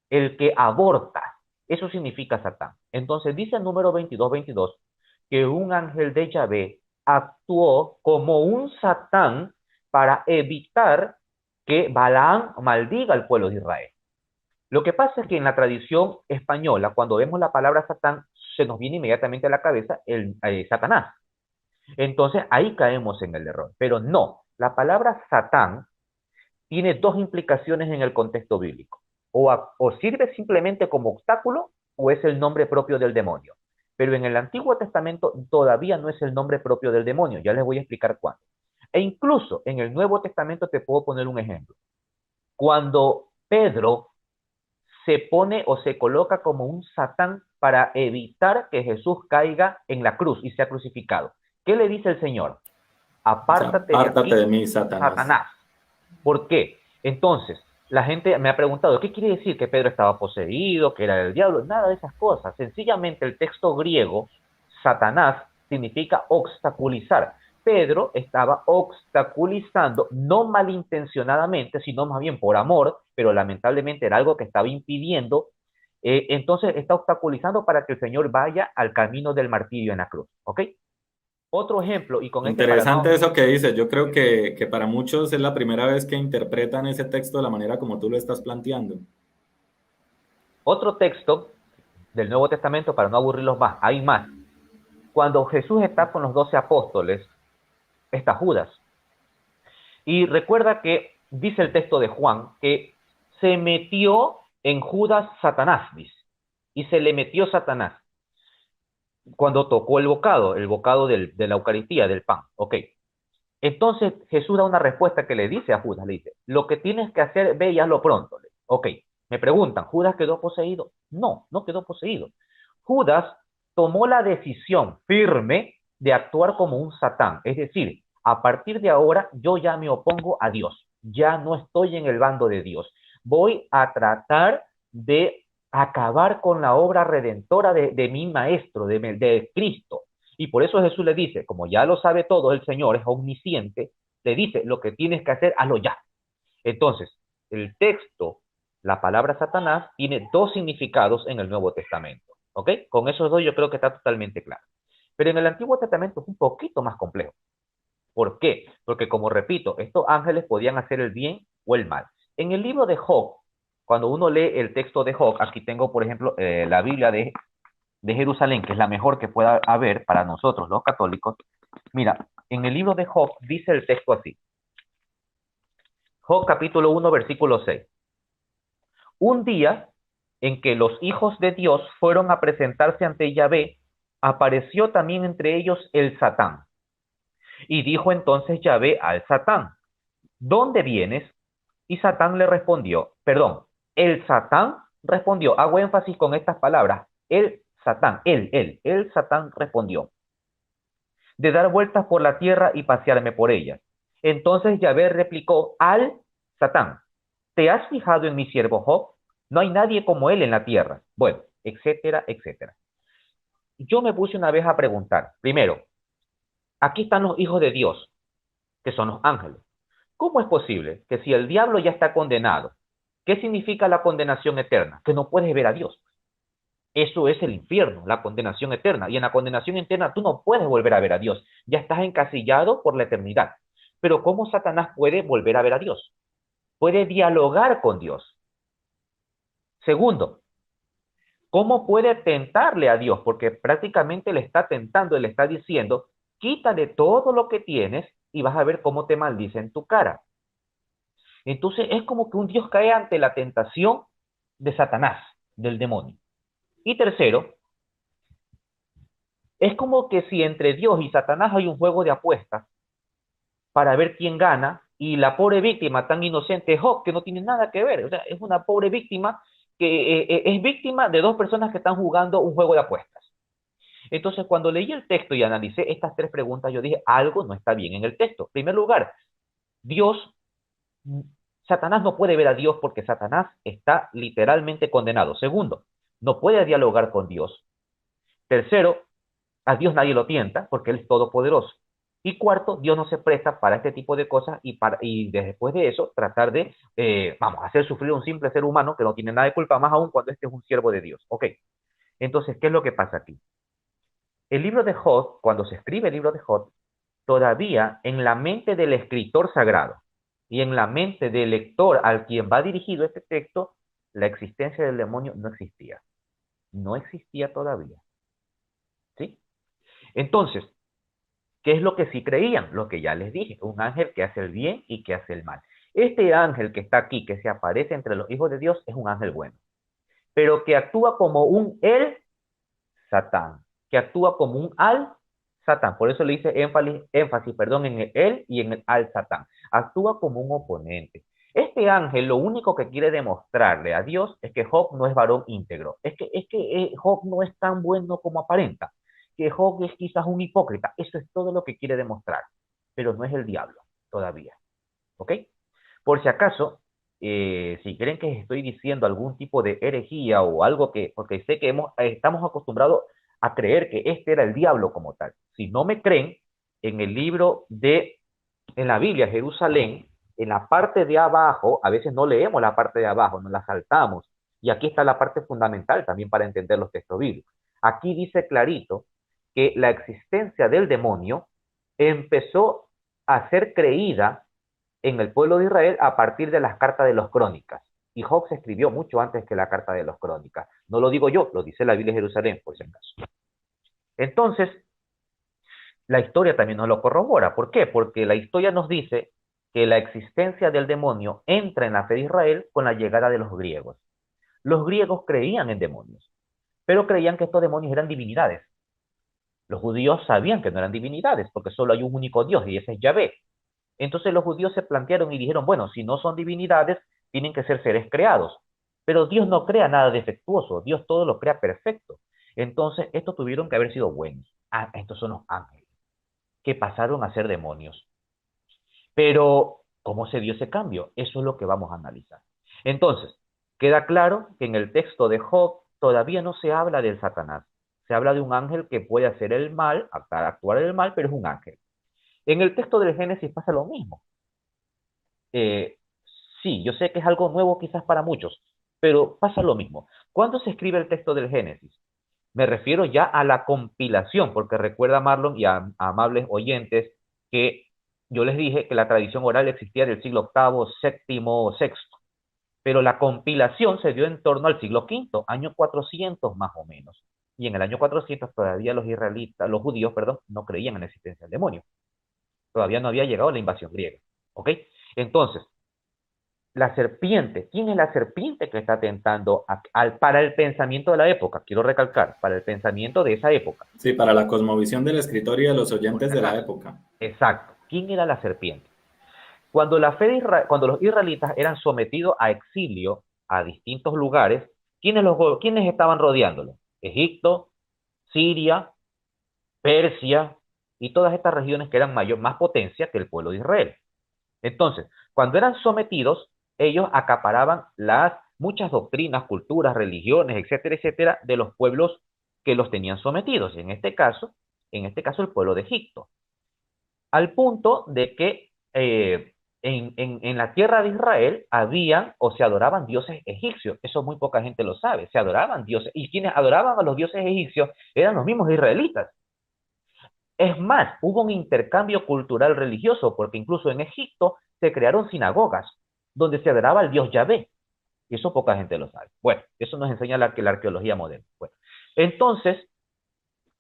el que aborta. Eso significa Satán. Entonces dice el número 22-22 que un ángel de Yahvé actuó como un Satán para evitar que Balaam maldiga al pueblo de Israel. Lo que pasa es que en la tradición española, cuando vemos la palabra Satán, se nos viene inmediatamente a la cabeza el Satanás. Entonces ahí caemos en el error. Pero no, la palabra Satán tiene dos implicaciones en el contexto bíblico. O sirve simplemente como obstáculo o es el nombre propio del demonio. Pero en el Antiguo Testamento todavía no es el nombre propio del demonio. Ya les voy a explicar cuándo. E incluso en el Nuevo Testamento te puedo poner un ejemplo. Cuando Pedro se pone o se coloca como un Satán para evitar que Jesús caiga en la cruz y sea crucificado. ¿Qué le dice el Señor? O sea, Apártate de apártate de aquí, mí, Satanás. Satanás. ¿Por qué? Entonces, la gente me ha preguntado, ¿qué quiere decir que Pedro estaba poseído, que era el diablo? Nada de esas cosas. Sencillamente el texto griego, Satanás, significa obstaculizar. Pedro estaba obstaculizando, no malintencionadamente, sino más bien por amor, pero lamentablemente era algo que estaba impidiendo. Entonces está obstaculizando para que el Señor vaya al camino del martirio en la cruz. ¿Ok? Otro ejemplo, y con este para Interesante no, eso que dices. Yo creo que para muchos es la primera vez que interpretan ese texto de la manera como tú lo estás planteando. otro texto del Nuevo Testamento, para no aburrirlos más, hay más. Cuando Jesús está con los 12 apóstoles, está Judas. Y recuerda que dice el texto de Juan que se metió en Judas Satanás, dice. Y se le metió Satanás cuando tocó el bocado de la Eucaristía, del pan. Ok. Entonces Jesús da una respuesta que le dice a Judas, le dice, lo que tienes que hacer, ve y hazlo pronto. Ok, me preguntan, ¿Judas quedó poseído? No, no quedó poseído. Judas tomó la decisión firme de actuar como un satán, es decir, a partir de ahora yo ya me opongo a Dios, ya no estoy en el bando de Dios, voy a tratar de acabar con la obra redentora de mi maestro, de Cristo. Y por eso Jesús le dice, como ya lo sabe todo, el Señor es omnisciente, le dice, lo que tienes que hacer, hazlo ya. Entonces, el texto, la palabra Satanás, tiene dos significados en el Nuevo Testamento. ¿Ok? Con esos dos yo creo que está totalmente claro. Pero en el Antiguo Testamento es un poquito más complejo. ¿Por qué? Porque, como repito, estos ángeles podían hacer el bien o el mal. En el libro de Job, cuando uno lee el texto de Job, aquí tengo, por ejemplo, la Biblia de Jerusalén, que es la mejor que pueda haber para nosotros los católicos. Mira, en el libro de Job dice el texto así. Job capítulo 1, versículo 6. Un día en que los hijos de Dios fueron a presentarse ante Yahvé, apareció también entre ellos el Satán. Y dijo entonces Yahvé al Satán, ¿dónde vienes? Y Satán le respondió, perdón, el Satán respondió, hago énfasis con estas palabras, el Satán, el Satán respondió, de dar vueltas por la tierra y pasearme por ella. Entonces Yahvé replicó al Satán, ¿te has fijado en mi siervo Job? No hay nadie como él en la tierra. Bueno, etcétera, etcétera. Yo me puse una vez a preguntar, primero, aquí están los hijos de Dios, que son los ángeles. ¿Cómo es posible que si el diablo ya está condenado, qué significa la condenación eterna? Que no puedes ver a Dios. Eso es el infierno, la condenación eterna. Y en la condenación eterna tú no puedes volver a ver a Dios. Ya estás encasillado por la eternidad. Pero ¿cómo Satanás puede volver a ver a Dios? Puede dialogar con Dios. Segundo, ¿cómo puede tentarle a Dios? Porque prácticamente le está tentando, le está diciendo, quítale todo lo que tienes y vas a ver cómo te maldice en tu cara. Entonces es como que un Dios cae ante la tentación de Satanás, del demonio. Y tercero, es como que si entre Dios y Satanás hay un juego de apuestas para ver quién gana y la pobre víctima tan inocente es Job, que no tiene nada que ver, o sea, es una pobre víctima que es víctima de dos personas que están jugando un juego de apuestas. Entonces, cuando leí el texto y analicé estas tres preguntas, yo dije, algo no está bien en el texto. En primer lugar, Dios, Satanás no puede ver a Dios porque Satanás está literalmente condenado. Segundo, no puede dialogar con Dios. Tercero, a Dios nadie lo tienta porque Él es todopoderoso. Y cuarto, Dios no se presta para este tipo de cosas y después de eso tratar de, vamos, hacer sufrir a un simple ser humano que no tiene nada de culpa, más aún cuando este es un siervo de Dios. Ok, entonces, ¿qué es lo que pasa aquí? El libro de Job, cuando se escribe el libro de Job, todavía en la mente del escritor sagrado y en la mente del lector al quien va dirigido este texto, la existencia del demonio no existía. No existía todavía. ¿Sí? Entonces, ¿qué es lo que sí creían? Lo que ya les dije, un ángel que hace el bien y que hace el mal. Este ángel que está aquí, que se aparece entre los hijos de Dios, es un ángel bueno, pero que actúa como un el Satán, que actúa como un al Satán. Por eso le dice énfasis, perdón, en el él y en el al Satán. Actúa como un oponente. Este ángel lo único que quiere demostrarle a Dios es que Job no es varón íntegro. Es que Job no es tan bueno como aparenta. Que Job es quizás un hipócrita. Eso es todo lo que quiere demostrar. Pero no es el diablo todavía. ¿Ok? Por si acaso, si creen que estoy diciendo algún tipo de herejía o algo que, porque sé que estamos acostumbrados a creer que este era el diablo como tal. Si no me creen, en el libro en la Biblia, Jerusalén, en la parte de abajo, a veces no leemos la parte de abajo, nos la saltamos. Y aquí está la parte fundamental también para entender los textos bíblicos. Aquí dice clarito que la existencia del demonio empezó a ser creída en el pueblo de Israel a partir de las cartas de los crónicas. Y Job se escribió mucho antes que la carta de los crónicas. No lo digo yo, lo dice la Biblia de Jerusalén, por si acaso. Entonces, la historia también nos lo corrobora. ¿Por qué? Porque la historia nos dice que la existencia del demonio entra en la fe de Israel con la llegada de los griegos. Los griegos creían en demonios, pero creían que estos demonios eran divinidades. Los judíos sabían que no eran divinidades, porque solo hay un único Dios y ese es Yahvé. Entonces los judíos se plantearon y dijeron, bueno, si no son divinidades, tienen que ser seres creados. Pero Dios no crea nada defectuoso, Dios todo lo crea perfecto. Entonces estos tuvieron que haber sido buenos. Ah, estos son los ángeles, que pasaron a ser demonios. Pero, ¿cómo se dio ese cambio? Eso es lo que vamos a analizar. Entonces, queda claro que en el texto de Job todavía no se habla del Satanás. Se habla de un ángel que puede hacer el mal, actuar el mal, pero es un ángel. En el texto del Génesis pasa lo mismo. Eh, sí, yo sé que es algo nuevo quizás para muchos, pero pasa lo mismo. ¿Cuándo se escribe el texto del Génesis? Me refiero ya a la compilación, porque recuerda Marlon y a amables oyentes que yo les dije que la tradición oral existía del siglo octavo, séptimo, sexto, pero la compilación se dio en torno al siglo quinto, año 400 más o menos. Y en el año 400 todavía los israelitas, los judíos, perdón, no creían en la existencia del demonio. Todavía no había llegado la invasión griega. ¿Ok? Entonces, la serpiente, ¿quién es la serpiente que está tentando para el pensamiento de la época? Quiero recalcar, para el pensamiento de esa época. Sí, para la cosmovisión del escritor y de los Por oyentes si de la acaso. época. Exacto. ¿Quién era la serpiente? Cuando, cuando los israelitas eran sometidos a exilio a distintos lugares, ¿quiénes estaban rodeándolos? Egipto, Siria, Persia y todas estas regiones que eran más potencia que el pueblo de Israel. Entonces, cuando eran sometidos, ellos acaparaban las muchas doctrinas, culturas, religiones, etcétera, etcétera, de los pueblos que los tenían sometidos. En este caso el pueblo de Egipto. Al punto de que en la tierra de Israel habían o se adoraban dioses egipcios. Eso muy poca gente lo sabe. Se adoraban dioses. Y quienes adoraban a los dioses egipcios eran los mismos israelitas. Es más, hubo un intercambio cultural religioso, porque incluso en Egipto se crearon sinagogas donde se adoraba al dios Yahvé. Y eso poca gente lo sabe. Bueno, eso nos enseña la arqueología moderna. Bueno, entonces,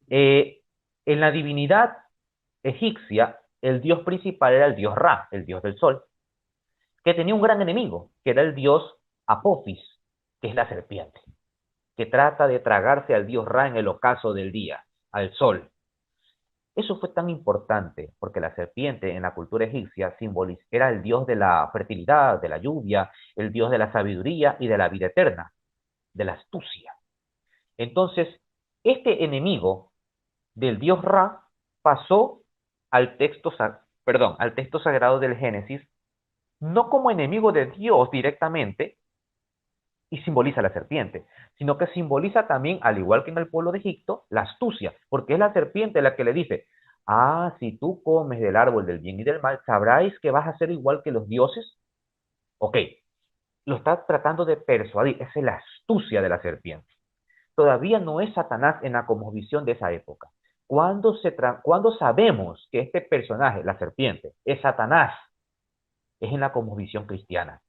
eh, en la divinidad egipcia, el dios principal era el dios Ra, el dios del sol, que tenía un gran enemigo, que era el dios Apophis, que es la serpiente, que trata de tragarse al dios Ra en el ocaso del día, al sol. Eso fue tan importante porque la serpiente en la cultura egipcia era el dios de la fertilidad, de la lluvia, el dios de la sabiduría y de la vida eterna, de la astucia. Entonces, este enemigo del dios Ra pasó al texto sagrado del Génesis, no como enemigo de Dios directamente, y simboliza la serpiente, sino que simboliza también, al igual que en el pueblo de Egipto, la astucia, porque es la serpiente la que le dice, ah, si tú comes del árbol del bien y del mal, ¿sabráis que vas a ser igual que los dioses? Ok, lo está tratando de persuadir, esa es la astucia de la serpiente. Todavía no es Satanás en la cosmovisión de esa época. Cuando sabemos que este personaje, la serpiente, es Satanás, es en la cosmovisión cristiana.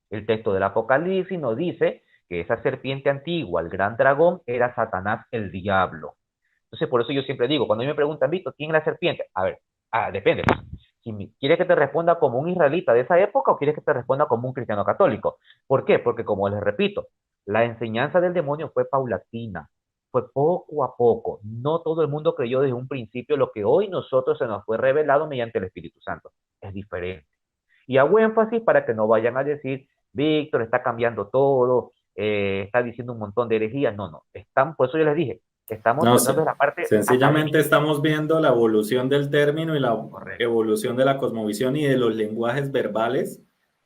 El texto del Apocalipsis nos dice que esa serpiente antigua, el gran dragón, era Satanás el diablo. Entonces, por eso yo siempre digo, cuando a mí me preguntan, Víctor, ¿quién es la serpiente? A ver, depende. Si ¿quieres que te responda como un israelita de esa época o quieres que te responda como un cristiano católico? ¿Por qué? Porque, como les repito, la enseñanza del demonio fue paulatina, fue poco a poco. No todo el mundo creyó desde un principio lo que hoy nosotros se nos fue revelado mediante el Espíritu Santo. Es diferente. Y hago énfasis para que no vayan a decir, Víctor está cambiando todo, está diciendo un montón de herejías. No, no. Por eso yo les dije, estamos No, tratando de la parte sencillamente académica. estamos viendo la evolución del término y la Correcto. evolución de la cosmovisión y de los lenguajes verbales,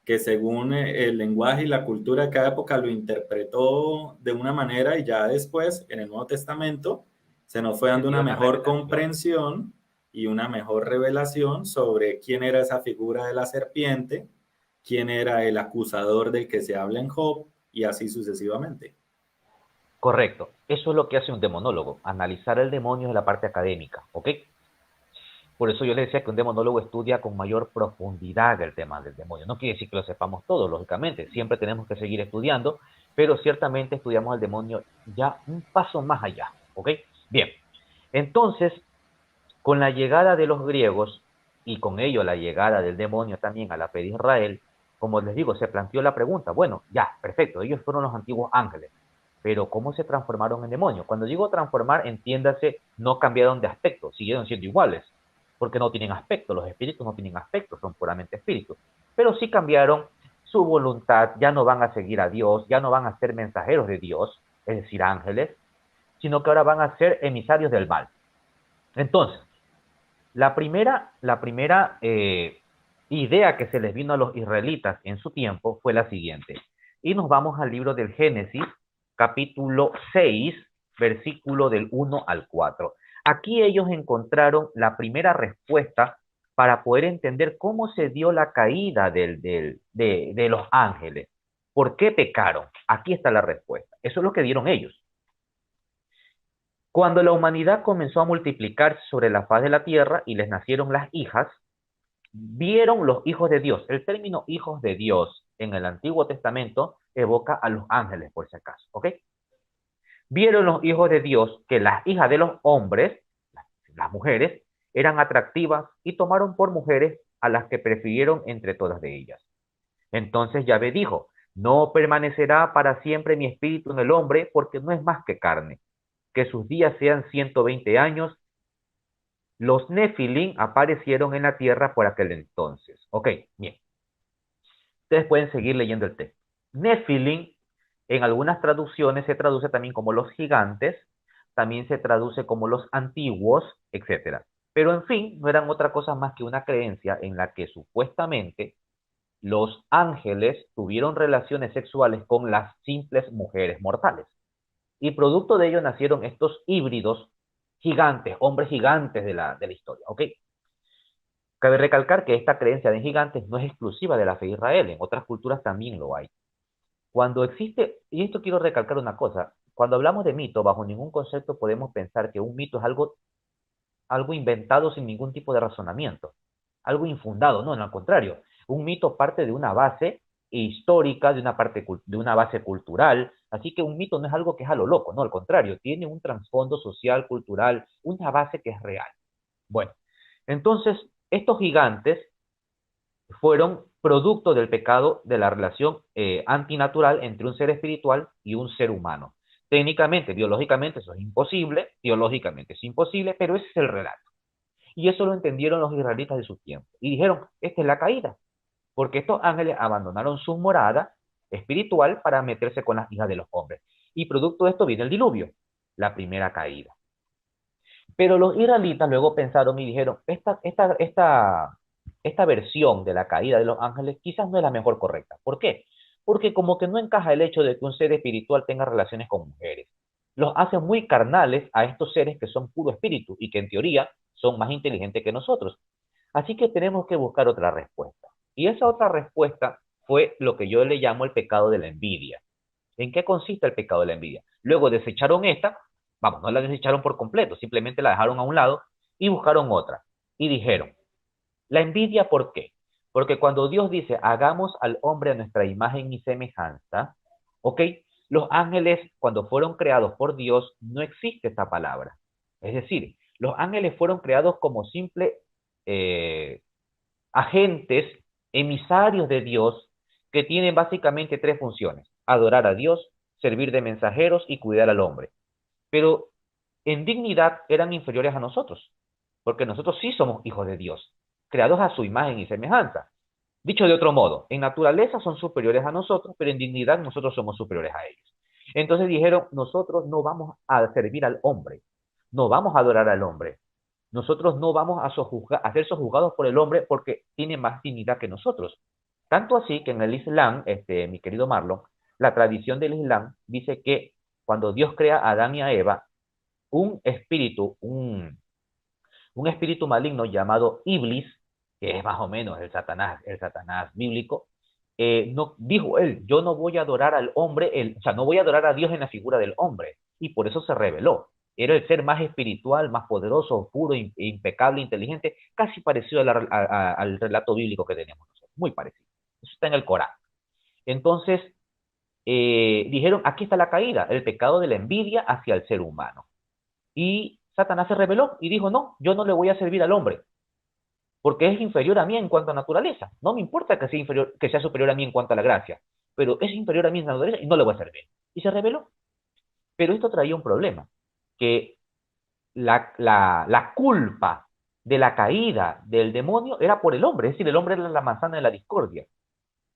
que según el lenguaje y la cultura de cada época lo interpretó de una manera y ya después, en el Nuevo Testamento, se nos fue Se dando una dio la mejor revelación. comprensión y una mejor revelación sobre quién era esa figura de la serpiente, quién era el acusador del que se habla en Job y así sucesivamente. Correcto. Eso es lo que hace un demonólogo, analizar el demonio de la parte académica, ¿ok? Por eso yo le decía que un demonólogo estudia con mayor profundidad el tema del demonio. No quiere decir que lo sepamos todo, lógicamente. Siempre tenemos que seguir estudiando, pero ciertamente estudiamos al demonio ya un paso más allá, ¿ok? Bien. Entonces, con la llegada de los griegos y con ello la llegada del demonio también a la fe de Israel, como les digo, se planteó la pregunta, bueno, ya, perfecto, ellos fueron los antiguos ángeles, pero ¿cómo se transformaron en demonios? Cuando digo transformar, entiéndase, no cambiaron de aspecto, siguieron siendo iguales, porque no tienen aspecto, los espíritus no tienen aspecto, son puramente espíritus, pero sí cambiaron su voluntad, ya no van a seguir a Dios, ya no van a ser mensajeros de Dios, es decir, ángeles, sino que ahora van a ser emisarios del mal. Entonces, la primera idea que se les vino a los israelitas en su tiempo fue la siguiente. Y nos vamos al libro del Génesis, capítulo 6, versículo del 1 al 4. Aquí ellos encontraron la primera respuesta para poder entender cómo se dio la caída de los ángeles. ¿Por qué pecaron? Aquí está la respuesta. Eso es lo que dieron ellos. Cuando la humanidad comenzó a multiplicarse sobre la faz de la tierra y les nacieron las hijas, vieron los hijos de Dios. El término hijos de Dios en el Antiguo Testamento evoca a los ángeles, por si acaso, ¿ok? Vieron los hijos de Dios que las hijas de los hombres, las mujeres, eran atractivas y tomaron por mujeres a las que prefirieron entre todas de ellas. Entonces Yahvé dijo, no permanecerá para siempre mi espíritu en el hombre porque no es más que carne. Que sus días sean 120 años. Los Nefilim aparecieron en la tierra por aquel entonces. Ok, bien. Ustedes pueden seguir leyendo el texto. Nefilim, en algunas traducciones se traduce también como los gigantes, también se traduce como los antiguos, etcétera. Pero en fin, no eran otra cosa más que una creencia en la que supuestamente los ángeles tuvieron relaciones sexuales con las simples mujeres mortales. Y producto de ello nacieron estos híbridos gigantes, hombres gigantes de la historia, ¿ok? Cabe recalcar que esta creencia de gigantes no es exclusiva de la fe de Israel, en otras culturas también lo hay. Cuando existe, y esto quiero recalcar una cosa, cuando hablamos de mito, bajo ningún concepto podemos pensar que un mito es algo inventado sin ningún tipo de razonamiento, algo infundado, no, al contrario, un mito parte de una base histórica, de una base cultural, así que un mito no es algo que es a lo loco, no, al contrario, tiene un trasfondo social, cultural, una base que es real. Bueno, entonces, estos gigantes fueron producto del pecado de la relación antinatural entre un ser espiritual y un ser humano. Técnicamente, biológicamente eso es imposible, teológicamente es imposible, pero ese es el relato. Y eso lo entendieron los israelitas de su tiempo. Y dijeron, esta es la caída, porque estos ángeles abandonaron su morada espiritual para meterse con las hijas de los hombres. Y producto de esto viene el diluvio, la primera caída. Pero los israelitas luego pensaron y dijeron, esta versión de la caída de los ángeles quizás no es la mejor correcta. ¿Por qué? Porque como que no encaja el hecho de que un ser espiritual tenga relaciones con mujeres. Los hace muy carnales a estos seres que son puro espíritu y que en teoría son más inteligentes que nosotros. Así que tenemos que buscar otra respuesta. Y esa otra respuesta fue lo que yo le llamo el pecado de la envidia. ¿En qué consiste el pecado de la envidia? Luego desecharon esta, vamos, no la desecharon por completo, simplemente la dejaron a un lado y buscaron otra. Y dijeron, la envidia, ¿por qué? Porque cuando Dios dice, hagamos al hombre a nuestra imagen y semejanza, ¿ok? Los ángeles, cuando fueron creados por Dios, no existe esta palabra. Es decir, los ángeles fueron creados como simples eh, agentes, emisarios de Dios, que tienen básicamente tres funciones: adorar a Dios, servir de mensajeros y cuidar al hombre. Pero en dignidad eran inferiores a nosotros, porque nosotros sí somos hijos de Dios, creados a su imagen y semejanza. Dicho de otro modo, en naturaleza son superiores a nosotros, pero en dignidad nosotros somos superiores a ellos. Entonces dijeron, nosotros no vamos a servir al hombre, no vamos a adorar al hombre, nosotros no vamos a ser sojuzgados por el hombre porque tiene más dignidad que nosotros. Tanto así que en el Islam, mi querido Marlon, la tradición del Islam dice que cuando Dios crea a Adán y a Eva, un espíritu, un espíritu maligno llamado Iblis, que es más o menos el Satanás bíblico, no, dijo él, yo no voy a adorar al hombre, o sea, no voy a adorar a Dios en la figura del hombre. Y por eso se rebeló. Era el ser más espiritual, más poderoso, puro, impecable, inteligente, casi parecido al relato bíblico que tenemos nosotros. Muy parecido. Eso está en el Corán. Entonces, dijeron, aquí está la caída, el pecado de la envidia hacia el ser humano. Y Satanás se rebeló y dijo, no, yo no le voy a servir al hombre, porque es inferior a mí en cuanto a naturaleza. No me importa que sea, inferior, que sea superior a mí en cuanto a la gracia, pero es inferior a mí en naturaleza y no le voy a servir. Y se rebeló. Pero esto traía un problema, que la culpa de la caída del demonio era por el hombre, es decir, el hombre era la manzana de la discordia.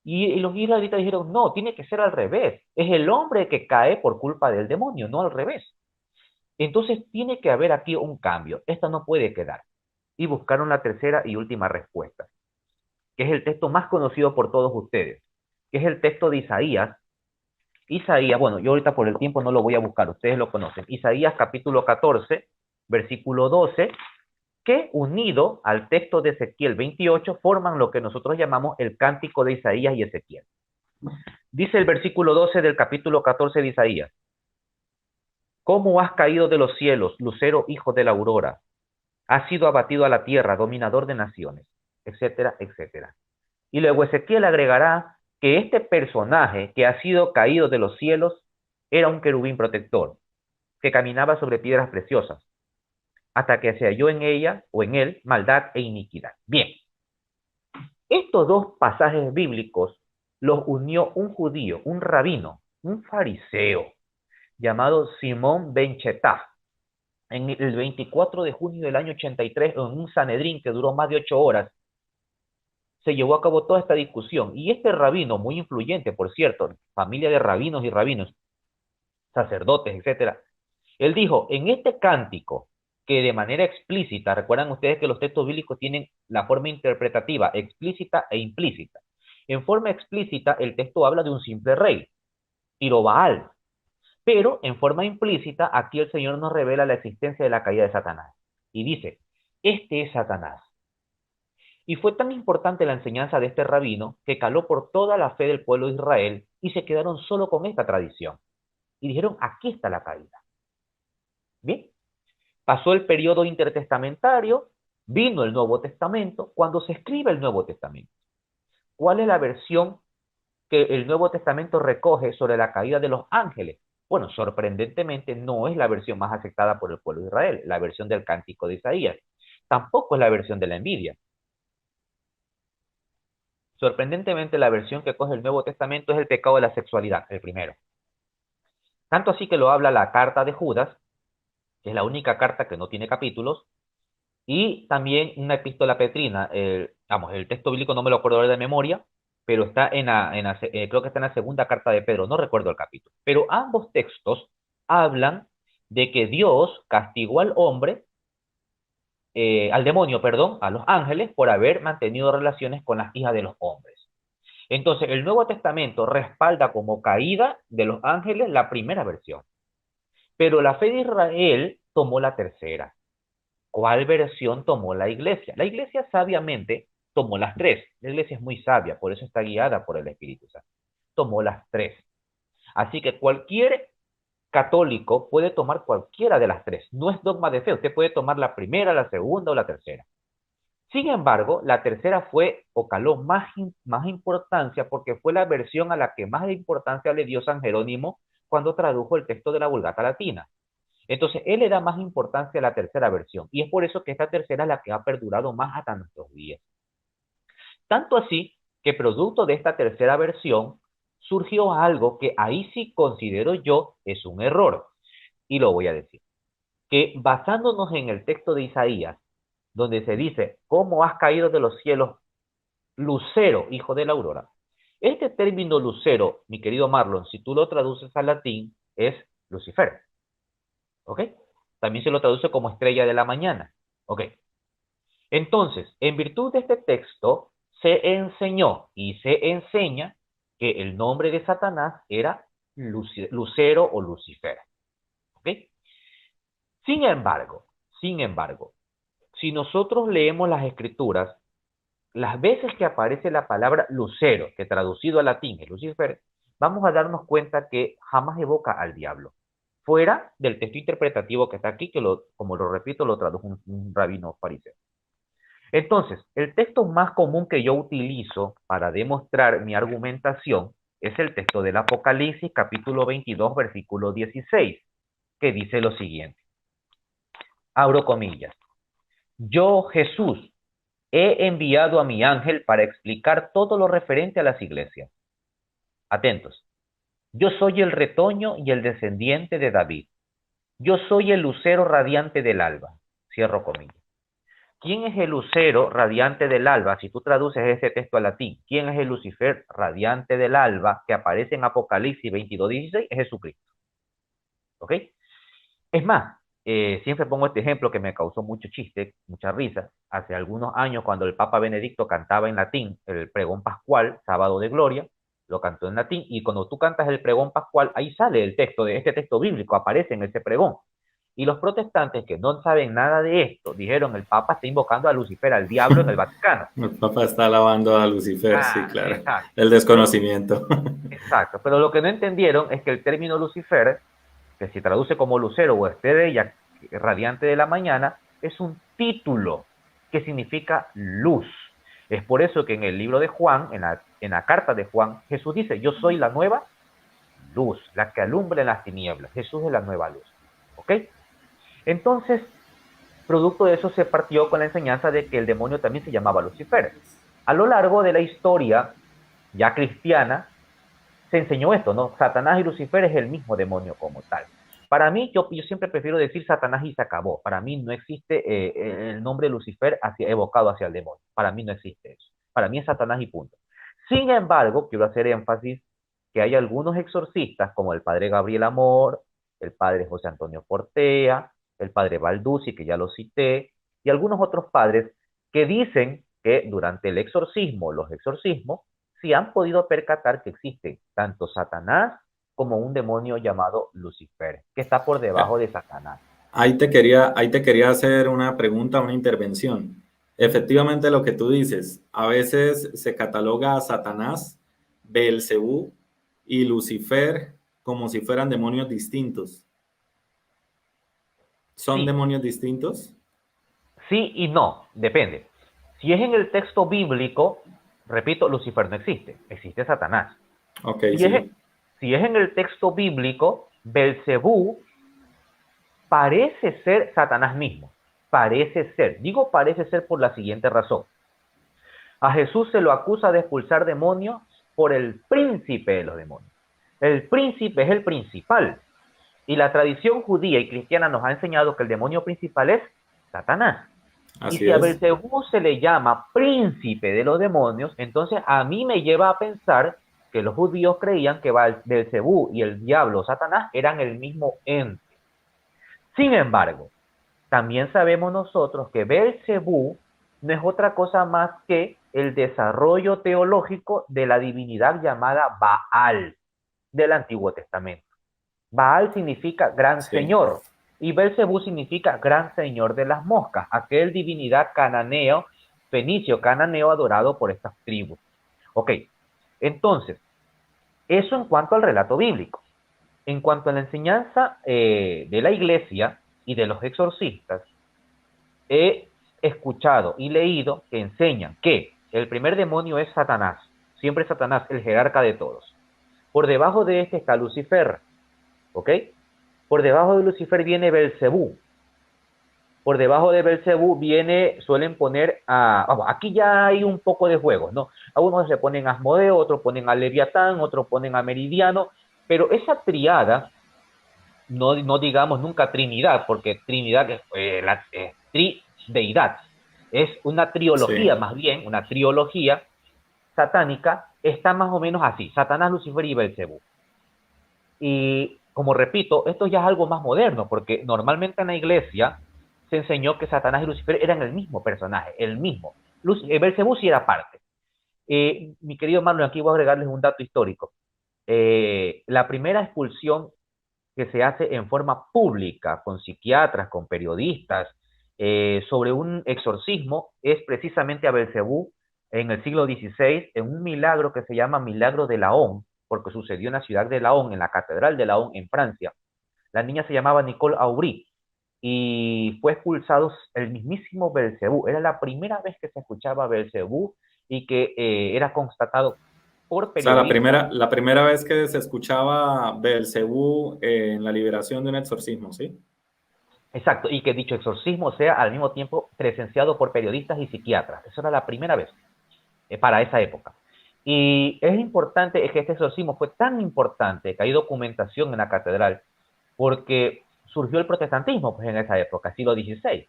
Y los israelitas dijeron, no, tiene que ser al revés. Es el hombre que cae por culpa del demonio, no al revés. Entonces tiene que haber aquí un cambio. Esta no puede quedar. Y buscaron la tercera y última respuesta, que es el texto más conocido por todos ustedes, que es el texto de Isaías. Isaías, bueno, yo ahorita por el tiempo no lo voy a buscar, ustedes lo conocen. Isaías capítulo 14, versículo 12, que unido al texto de Ezequiel 28 forman lo que nosotros llamamos el cántico de Isaías y Ezequiel. Dice el versículo 12 del capítulo 14 de Isaías: ¿Cómo has caído de los cielos, lucero hijo de la aurora? Has sido abatido a la tierra, dominador de naciones, etcétera, etcétera. Y luego Ezequiel agregará que este personaje que ha sido caído de los cielos era un querubín protector, que caminaba sobre piedras preciosas, hasta que se halló en ella o en él maldad e iniquidad. Bien, estos dos pasajes bíblicos los unió un judío, un rabino, un fariseo, llamado Simón ben Chetá, en el 24 de junio del año 83, en un Sanedrín que duró más de 8 horas. Se llevó a cabo toda esta discusión. Y este rabino, muy influyente, por cierto, familia de rabinos y rabinos, sacerdotes, etcétera, él dijo, en este cántico, que de manera explícita, recuerdan ustedes que los textos bíblicos tienen la forma interpretativa explícita e implícita. En forma explícita, el texto habla de un simple rey, Tirobaal, pero en forma implícita, aquí el Señor nos revela la existencia de la caída de Satanás. Y dice, este es Satanás. Y fue tan importante la enseñanza de este rabino que caló por toda la fe del pueblo de Israel y se quedaron solo con esta tradición. Y dijeron, aquí está la caída. Bien, pasó el periodo intertestamentario, vino el Nuevo Testamento. Cuando se escribe el Nuevo Testamento, ¿cuál es la versión que el Nuevo Testamento recoge sobre la caída de los ángeles? Bueno, sorprendentemente no es la versión más aceptada por el pueblo de Israel, la versión del Cántico de Isaías. Tampoco es la versión de la envidia. Sorprendentemente, la versión que coge el Nuevo Testamento es el pecado de la sexualidad, el primero. Tanto así que lo habla la carta de Judas, que es la única carta que no tiene capítulos, y también una epístola petrina. Vamos, el texto bíblico no me lo acuerdo ahora de memoria, pero está creo que está en la segunda carta de Pedro, no recuerdo el capítulo. Pero ambos textos hablan de que Dios castigó al demonio, perdón, a los ángeles por haber mantenido relaciones con las hijas de los hombres. Entonces, el Nuevo Testamento respalda como caída de los ángeles la primera versión, pero la fe de Israel tomó la tercera. ¿Cuál versión tomó la iglesia? La iglesia sabiamente tomó las tres. La iglesia es muy sabia, por eso está guiada por el Espíritu Santo. Tomó las tres. Así que cualquier católico puede tomar cualquiera de las tres. No es dogma de fe. Usted puede tomar la primera, la segunda o la tercera. Sin embargo, la tercera fue o caló más importancia porque fue la versión a la que más importancia le dio San Jerónimo cuando tradujo el texto de la Vulgata Latina. Entonces, él le da más importancia a la tercera versión y es por eso que esta tercera es la que ha perdurado más hasta nuestros días. Tanto así que producto de esta tercera versión surgió algo que ahí sí considero yo es un error y lo voy a decir. Que basándonos en el texto de Isaías, donde se dice, ¿cómo has caído de los cielos, lucero, hijo de la aurora? Este término lucero, mi querido Marlon, si tú lo traduces al latín, es Lucifer. ¿Ok? También se lo traduce como estrella de la mañana. ¿Ok? Entonces, en virtud de este texto, se enseñó y se enseña que el nombre de Satanás era Lucero o Lucifer. ¿Ok? Sin embargo, si nosotros leemos las escrituras, las veces que aparece la palabra lucero, que traducido al latín es Lucifer, vamos a darnos cuenta que jamás evoca al diablo. Fuera del texto interpretativo que está aquí, que como lo repito, lo tradujo un rabino fariseo. Entonces, el texto más común que yo utilizo para demostrar mi argumentación es el texto del Apocalipsis, capítulo 22, versículo 16, que dice lo siguiente. Abro comillas. Yo, Jesús, he enviado a mi ángel para explicar todo lo referente a las iglesias. Atentos. Yo soy el retoño y el descendiente de David. Yo soy el lucero radiante del alba. Cierro comillas. ¿Quién es el lucero radiante del alba? Si tú traduces ese texto al latín, ¿quién es el Lucifer radiante del alba que aparece en Apocalipsis 22:16? Es Jesucristo. ¿Ok? Es más, siempre pongo este ejemplo que me causó mucho chiste, mucha risa. Hace algunos años, cuando el Papa Benedicto cantaba en latín el pregón pascual, Sábado de Gloria, lo cantó en latín, y cuando tú cantas el pregón pascual, ahí sale el texto de este texto bíblico, aparece en ese pregón. Y los protestantes que no saben nada de esto, dijeron, el Papa está invocando a Lucifer, al diablo en el Vaticano. El Papa está alabando a Lucifer, sí, Ah, claro. exacto. El Pero, desconocimiento. exacto. Pero lo que no entendieron es que el término Lucifer, que se traduce como lucero o estrella radiante de la mañana, es un título que significa luz. Es por eso que en el libro de Juan, en la carta de Juan, Jesús dice, yo soy la nueva luz, la que alumbra en las tinieblas. Jesús es la nueva luz. ¿Ok? Entonces, producto de eso se partió con la enseñanza de que el demonio también se llamaba Lucifer. A lo largo de la historia ya cristiana, se enseñó esto, ¿no? Satanás y Lucifer es el mismo demonio como tal. Para mí, yo siempre prefiero decir Satanás y se acabó. Para mí no existe el nombre Lucifer evocado hacia el demonio. Para mí no existe eso. Para mí es Satanás y punto. Sin embargo, quiero hacer énfasis que hay algunos exorcistas, como el padre Gabriel Amor, el padre José Antonio Portea, el padre Balduzzi, que ya lo cité, y algunos otros padres que dicen que durante el exorcismo, los exorcismos, sí han podido percatar que existe tanto Satanás como un demonio llamado Lucifer, que está por debajo de Satanás. Ahí te quería hacer una pregunta, una intervención. Efectivamente, lo que tú dices, a veces se cataloga a Satanás, Beelzebú y Lucifer como si fueran demonios distintos. ¿Son Sí, demonios distintos? sí y no, depende. Si es en el texto bíblico, repito, Lucifer no existe, existe Satanás. Ok, Si es, sí. si es en el texto bíblico, Belcebú parece ser Satanás mismo. Parece ser. Digo parece ser por la siguiente razón. A Jesús se lo acusa de expulsar demonios por el príncipe de los demonios. El príncipe es el principal. Y la tradición judía y cristiana nos ha enseñado que el demonio principal es Satanás. Y Así si a es. Belcebú se le llama príncipe de los demonios, entonces a mí me lleva a pensar que los judíos creían que Belcebú y el diablo Satanás eran el mismo ente. Sin embargo, también sabemos nosotros que Belcebú no es otra cosa más que el desarrollo teológico de la divinidad llamada Baal del Antiguo Testamento. Baal significa gran Sí. señor y Belcebú significa gran señor de las moscas, aquel divinidad cananeo, fenicio cananeo adorado por estas tribus. Ok, entonces, eso en cuanto al relato bíblico. En cuanto a la enseñanza de la iglesia y de los exorcistas, he escuchado y leído que enseñan que el primer demonio es Satanás, siempre Satanás, el jerarca de todos. Por debajo de este está Lucifer, ¿ok? Por debajo de Lucifer viene Belcebú. Por debajo de Belcebú suelen poner vamos, aquí ya hay un poco de juegos, ¿no? A unos se ponen a Asmodeo, otros ponen a Leviatán, otros ponen a Meridiano, pero esa triada, no digamos nunca Trinidad, porque Trinidad es trideidad, es una trilogía Sí. más bien, una trilogía satánica, está más o menos así, Satanás, Lucifer y Belcebú. Y como repito, esto ya es algo más moderno, porque normalmente en la iglesia se enseñó que Satanás y Lucifer eran el mismo personaje, el mismo. Belcebú sí era parte. Mi querido Marlon, aquí voy a agregarles un dato histórico. La primera expulsión que se hace en forma pública, con psiquiatras, con periodistas, sobre un exorcismo, es precisamente a Belcebú en el siglo XVI en un milagro que se llama Milagro de Laon, porque sucedió en la ciudad de Laon, en la Catedral de Laon, en Francia. La niña se llamaba Nicole Aubry y fue expulsado el mismísimo Belcebú. Era la primera vez que se escuchaba Belcebú y que era constatado por O sea, periodistas. la primera vez que se escuchaba Belcebú en la liberación de un exorcismo, ¿sí? Exacto, y que dicho exorcismo sea al mismo tiempo presenciado por periodistas y psiquiatras. Eso era la primera vez para esa época. Y es importante es que este exorcismo fue tan importante que hay documentación en la catedral porque surgió el protestantismo pues, en esa época, siglo XVI.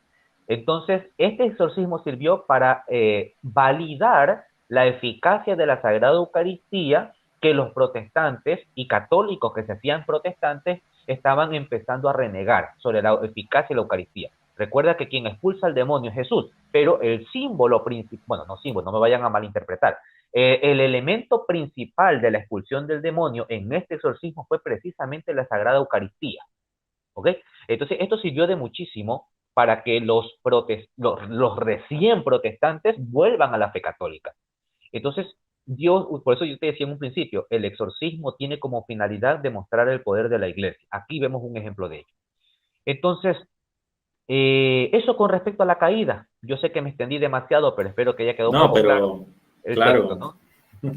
Entonces, este exorcismo sirvió para validar la eficacia de la Sagrada Eucaristía que los protestantes y católicos que se hacían protestantes estaban empezando a renegar sobre la eficacia de la Eucaristía. Recuerda que quien expulsa al demonio es Jesús, pero el símbolo principal, bueno, no símbolo, no me vayan a malinterpretar, el elemento principal de la expulsión del demonio en este exorcismo fue precisamente la Sagrada Eucaristía. ¿Ok? Entonces, esto sirvió de muchísimo para que los recién protestantes vuelvan a la fe católica. Entonces, Dios, por eso yo te decía en un principio, el exorcismo tiene como finalidad demostrar el poder de la iglesia. Aquí vemos un ejemplo de ello. Entonces, eso con respecto a la caída. Yo sé que me extendí demasiado, pero espero que haya quedado un No, poco claro pero el texto, claro, ¿no?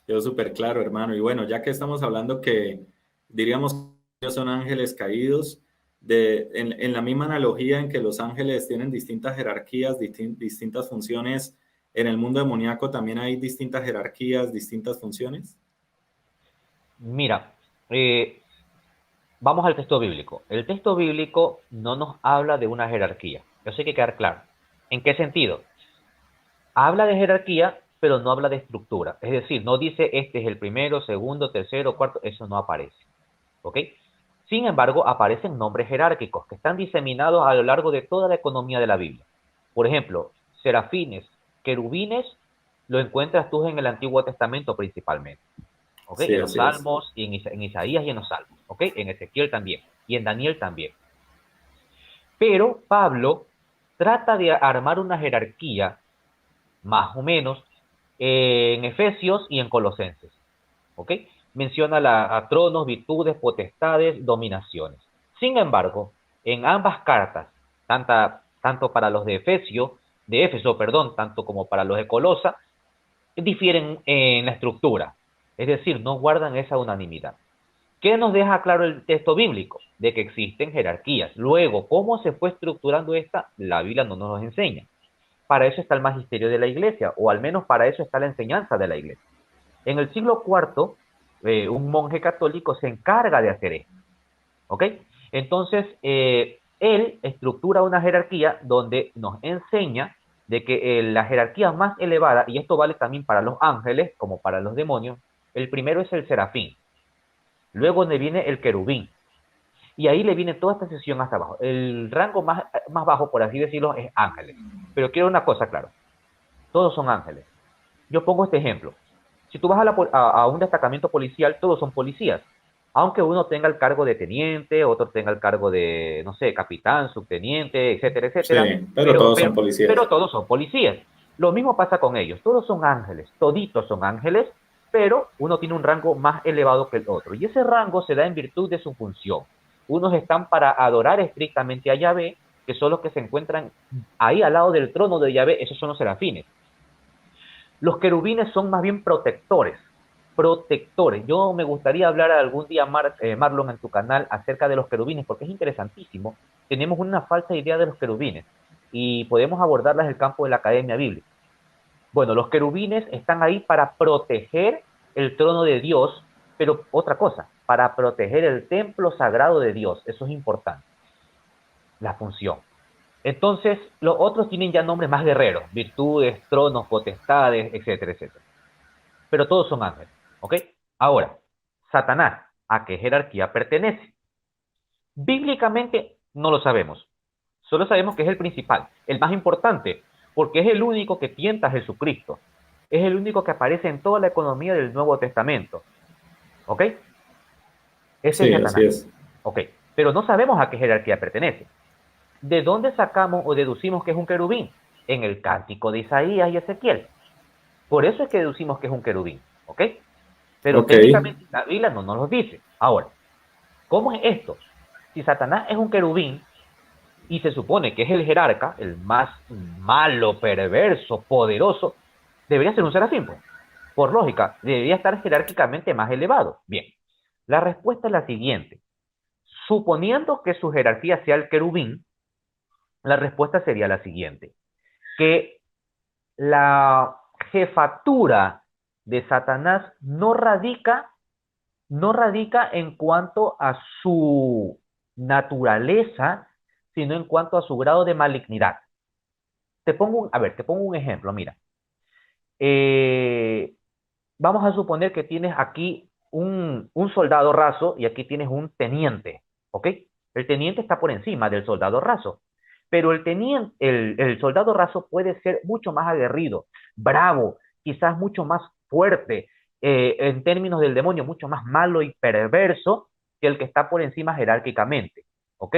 quedó súper claro, hermano. Y bueno, ya que estamos hablando que diríamos que ellos son ángeles caídos, en la misma analogía en que los ángeles tienen distintas jerarquías, distintas funciones, en el mundo demoníaco también hay distintas jerarquías, distintas funciones. Mira, eh, vamos al texto bíblico. El texto bíblico no nos habla de una jerarquía. Eso hay que quedar claro. ¿En qué sentido? Habla de jerarquía, pero no habla de estructura. Es decir, no dice este es el primero, segundo, tercero, cuarto. Eso no aparece. ¿Ok? Sin embargo, aparecen nombres jerárquicos que están diseminados a lo largo de toda la economía de la Biblia. Por ejemplo, serafines, querubines, lo encuentras tú en el Antiguo Testamento principalmente. ¿Ok? Sí, En los así es. Salmos, y en Isaías y en los Salmos. ¿Ok? En Ezequiel también. Y en Daniel también. Pero Pablo trata de armar una jerarquía, más o menos, en Efesios y en Colosenses. ¿Ok? Menciona a tronos, virtudes, potestades, dominaciones. Sin embargo, en ambas cartas, tanto para los de Éfeso, perdón, tanto como para los de Colosa, difieren en la estructura. Es decir, no guardan esa unanimidad. ¿Qué nos deja claro el texto bíblico? De que existen jerarquías. Luego, ¿cómo se fue estructurando esta? La Biblia no nos lo enseña. Para eso está el magisterio de la iglesia, o al menos para eso está la enseñanza de la iglesia. En el siglo IV, un monje católico se encarga de hacer esto. ¿Ok? Entonces, él estructura una jerarquía donde nos enseña de que la jerarquía más elevada, y esto vale también para los ángeles como para los demonios, el primero es el serafín, luego le viene el querubín, y ahí le viene toda esta sección hasta abajo. El rango más bajo, por así decirlo, es ángeles. Pero quiero una cosa, claro, todos son ángeles. Yo pongo este ejemplo. Si tú vas a un destacamento policial, todos son policías. Aunque uno tenga el cargo de teniente, otro tenga el cargo de, no sé, capitán, subteniente, etcétera, Sí, etcétera. pero Pero, todos son pero, policías. pero todos son policías. Lo mismo pasa con ellos. Todos son ángeles, toditos son ángeles, pero uno tiene un rango más elevado que el otro. Y ese rango se da en virtud de su función. Unos están para adorar estrictamente a Yahvé, que son los que se encuentran ahí al lado del trono de Yahvé, esos son los serafines. Los querubines son más bien protectores, protectores. Yo me gustaría hablar algún día, Marlon, en tu canal acerca de los querubines, porque es interesantísimo. Tenemos una falsa idea de los querubines y podemos abordarlas en el campo de la academia bíblica. Bueno, los querubines están ahí para proteger el trono de Dios, pero otra cosa, para proteger el templo sagrado de Dios. Eso es importante, la función. Entonces, los otros tienen ya nombres más guerreros, virtudes, tronos, potestades, etcétera, etcétera. Pero todos son ángeles, ¿ok? Ahora, Satanás, ¿a qué jerarquía pertenece? Bíblicamente no lo sabemos. Solo sabemos que es el principal, el más importante, porque es el único que tienta a Jesucristo. Es el único que aparece en toda la economía del Nuevo Testamento, ¿ok? Ese es Sí, así Satanás, es. ¿ok? Pero no sabemos a qué jerarquía pertenece. ¿De dónde sacamos o deducimos que es un querubín? En el cántico de Isaías y Ezequiel. Por eso es que deducimos que es un querubín, ¿ok? Pero Ok. técnicamente la Biblia no nos lo dice. Ahora, ¿cómo es esto? Si Satanás es un querubín y se supone que es el jerarca, el más malo, perverso, poderoso, debería ser un serafín, pues. Por lógica, debería estar jerárquicamente más elevado. Bien, la respuesta es la siguiente. Suponiendo que su jerarquía sea el querubín, la respuesta sería la siguiente, que la jefatura de Satanás no radica en cuanto a su naturaleza, sino en cuanto a su grado de malignidad. Te pongo un ejemplo, mira. Eh, Vamos a suponer que tienes aquí un soldado raso y aquí tienes un teniente, ¿ok? El teniente está por encima del soldado raso, pero el soldado raso puede ser mucho más aguerrido, bravo, quizás mucho más fuerte, en términos del demonio, mucho más malo y perverso que el que está por encima jerárquicamente, ¿ok?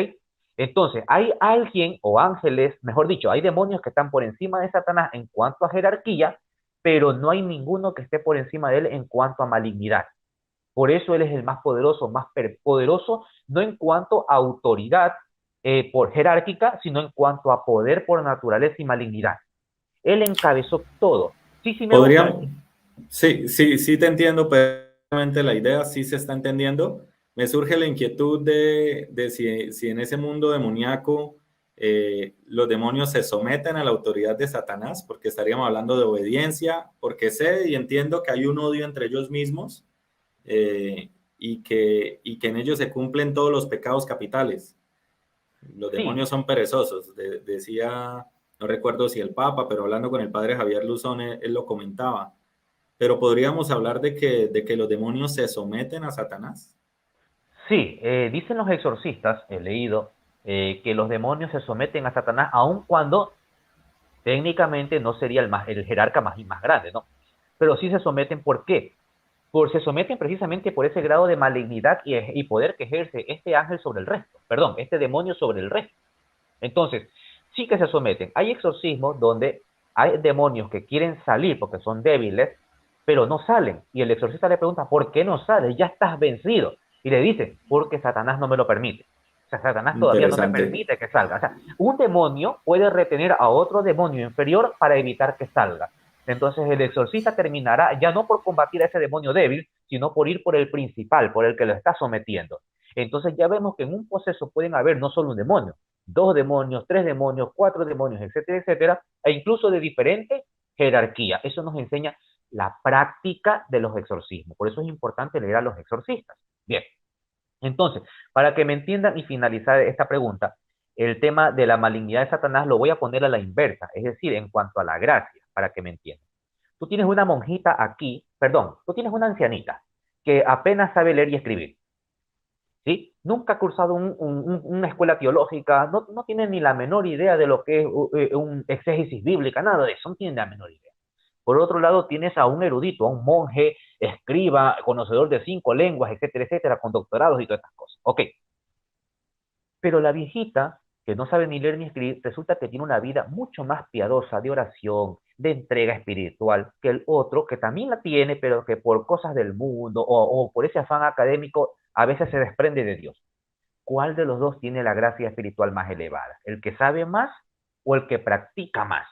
Entonces, hay alguien o ángeles, mejor dicho, hay demonios que están por encima de Satanás en cuanto a jerarquía, pero no hay ninguno que esté por encima de él en cuanto a malignidad. Por eso él es el más poderoso, más poderoso, no en cuanto a autoridad por jerárquica, sino en cuanto a poder por naturaleza y malignidad. Él encabezó todo. Sí, sí, me hago entender. Podríamos, sí, sí, sí te entiendo perfectamente la idea, sí se está entendiendo. Me surge la inquietud de si en ese mundo demoníaco los demonios se someten a la autoridad de Satanás, porque estaríamos hablando de obediencia, porque sé y entiendo que hay un odio entre ellos mismos y que en ellos se cumplen todos los pecados capitales. Los Sí, demonios son perezosos, decía, no recuerdo si el Papa, pero hablando con el padre Javier Luzón, él lo comentaba. Pero podríamos hablar de que los demonios se someten a Satanás. sí, dicen los exorcistas, he leído, que los demonios se someten a Satanás aun cuando técnicamente no sería el jerarca más grande, ¿no? Pero sí se someten, ¿por qué? Se someten precisamente por ese grado de malignidad y poder que ejerce este ángel sobre el resto, perdón, este demonio sobre el resto. Entonces, sí que se someten. Hay exorcismos donde hay demonios que quieren salir porque son débiles, pero no salen. Y el exorcista le pregunta, ¿por qué no sales? Ya estás vencido. Y le dice, porque Satanás no me lo permite. O sea, Satanás todavía no me Interesante. permite que salga. O sea, un demonio puede retener a otro demonio inferior para evitar que salga. Entonces el exorcista terminará ya no por combatir a ese demonio débil, sino por ir por el principal, por el que lo está sometiendo. Entonces ya vemos que en un proceso pueden haber no solo un demonio, dos demonios, tres demonios, cuatro demonios, etcétera, etcétera, e incluso de diferente jerarquía. Eso nos enseña la práctica de los exorcismos. Por eso es importante leer a los exorcistas. Bien, entonces, para que me entiendan y finalizar esta pregunta, el tema de la malignidad de Satanás lo voy a poner a la inversa, es decir, en cuanto a la gracia, para que me entiendan. Tú tienes una monjita aquí, perdón, tú tienes una ancianita que apenas sabe leer y escribir. ¿Sí? Nunca ha cursado una escuela teológica, no tiene ni la menor idea de lo que es un exégesis bíblica, nada de eso, no tiene la menor idea. Por otro lado, tienes a un erudito, a un monje, escriba, conocedor de 5 lenguas, etcétera, etcétera, con doctorados y todas estas cosas. Ok, pero la viejita, que no sabe ni leer ni escribir, resulta que tiene una vida mucho más piadosa, de oración, de entrega espiritual, que el otro, que también la tiene, pero que por cosas del mundo o por ese afán académico, a veces se desprende de Dios. ¿Cuál de los dos tiene la gracia espiritual más elevada? ¿El que sabe más o el que practica más?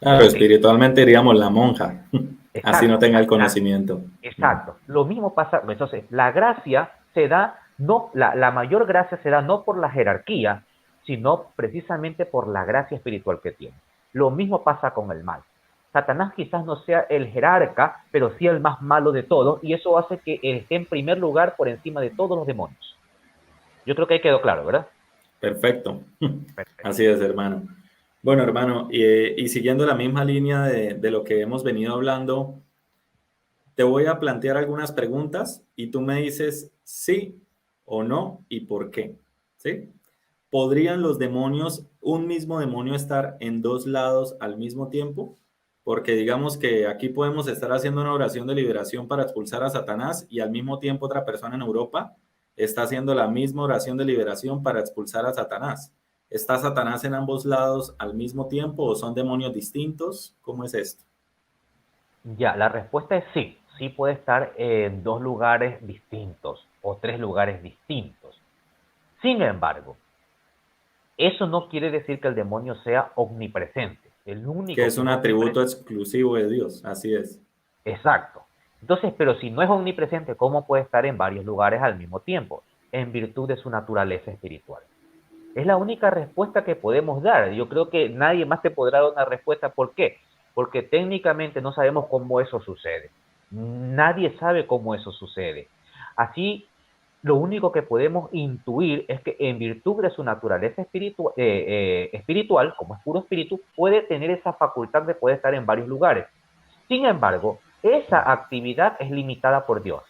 Claro, Ok, espiritualmente diríamos la monja, así no exacto. tenga el conocimiento. Exacto. Lo mismo pasa, entonces, la gracia se da, no, la mayor gracia se da no por la jerarquía, sino precisamente por la gracia espiritual que tiene. Lo mismo pasa con el mal. Satanás quizás no sea el jerarca, pero sí el más malo de todos, y eso hace que esté en primer lugar por encima de todos los demonios. Yo creo que ahí quedó claro, ¿verdad? Perfecto. Perfecto. Así es, hermano. Bueno, hermano, y siguiendo la misma línea de lo que hemos venido hablando, te voy a plantear algunas preguntas y tú me dices sí o no y por qué. ¿Sí? ¿Podrían los demonios, un mismo demonio, estar en dos lados al mismo tiempo? Porque digamos que aquí podemos estar haciendo una oración de liberación para expulsar a Satanás y al mismo tiempo otra persona en Europa está haciendo la misma oración de liberación para expulsar a Satanás. ¿Está Satanás en ambos lados al mismo tiempo o son demonios distintos? ¿Cómo es esto? Ya, la respuesta es sí. Sí puede estar en dos lugares distintos o tres lugares distintos. Sin embargo, eso no quiere decir que el demonio sea omnipresente. El Que único es que un es atributo omnipresente. exclusivo de Dios, así es. Exacto. Entonces, pero si no es omnipresente, ¿cómo puede estar en varios lugares al mismo tiempo? En virtud de su naturaleza espiritual. Es la única respuesta que podemos dar. Yo creo que nadie más te podrá dar una respuesta. ¿Por qué? Porque técnicamente no sabemos cómo eso sucede. Nadie sabe cómo eso sucede. Así, lo único que podemos intuir es que en virtud de su naturaleza espiritual, como es puro espíritu, puede tener esa facultad de poder estar en varios lugares. Sin embargo, esa actividad es limitada por Dios,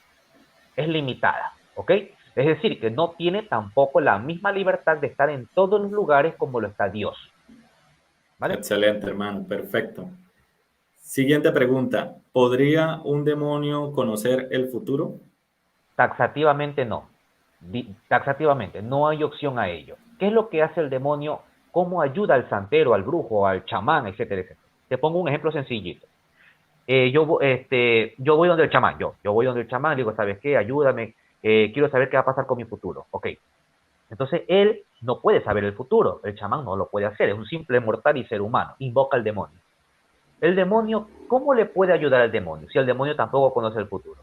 es limitada, ¿ok? Es decir, que no tiene tampoco la misma libertad de estar en todos los lugares como lo está Dios, ¿vale? Excelente, hermano, perfecto. Siguiente pregunta. ¿Podría un demonio conocer el futuro? Taxativamente no, taxativamente, no hay opción a ello. ¿Qué es lo que hace el demonio? ¿Cómo ayuda al santero, al brujo, al chamán, etcétera, etcétera? Te pongo un ejemplo sencillito. Yo voy donde el chamán, yo voy donde el chamán, le digo, ¿sabes qué? Ayúdame, quiero saber qué va a pasar con mi futuro. Ok, entonces él no puede saber el futuro, el chamán no lo puede hacer, es un simple mortal y ser humano, invoca al demonio. El demonio, ¿cómo le puede ayudar al demonio si el demonio tampoco conoce el futuro?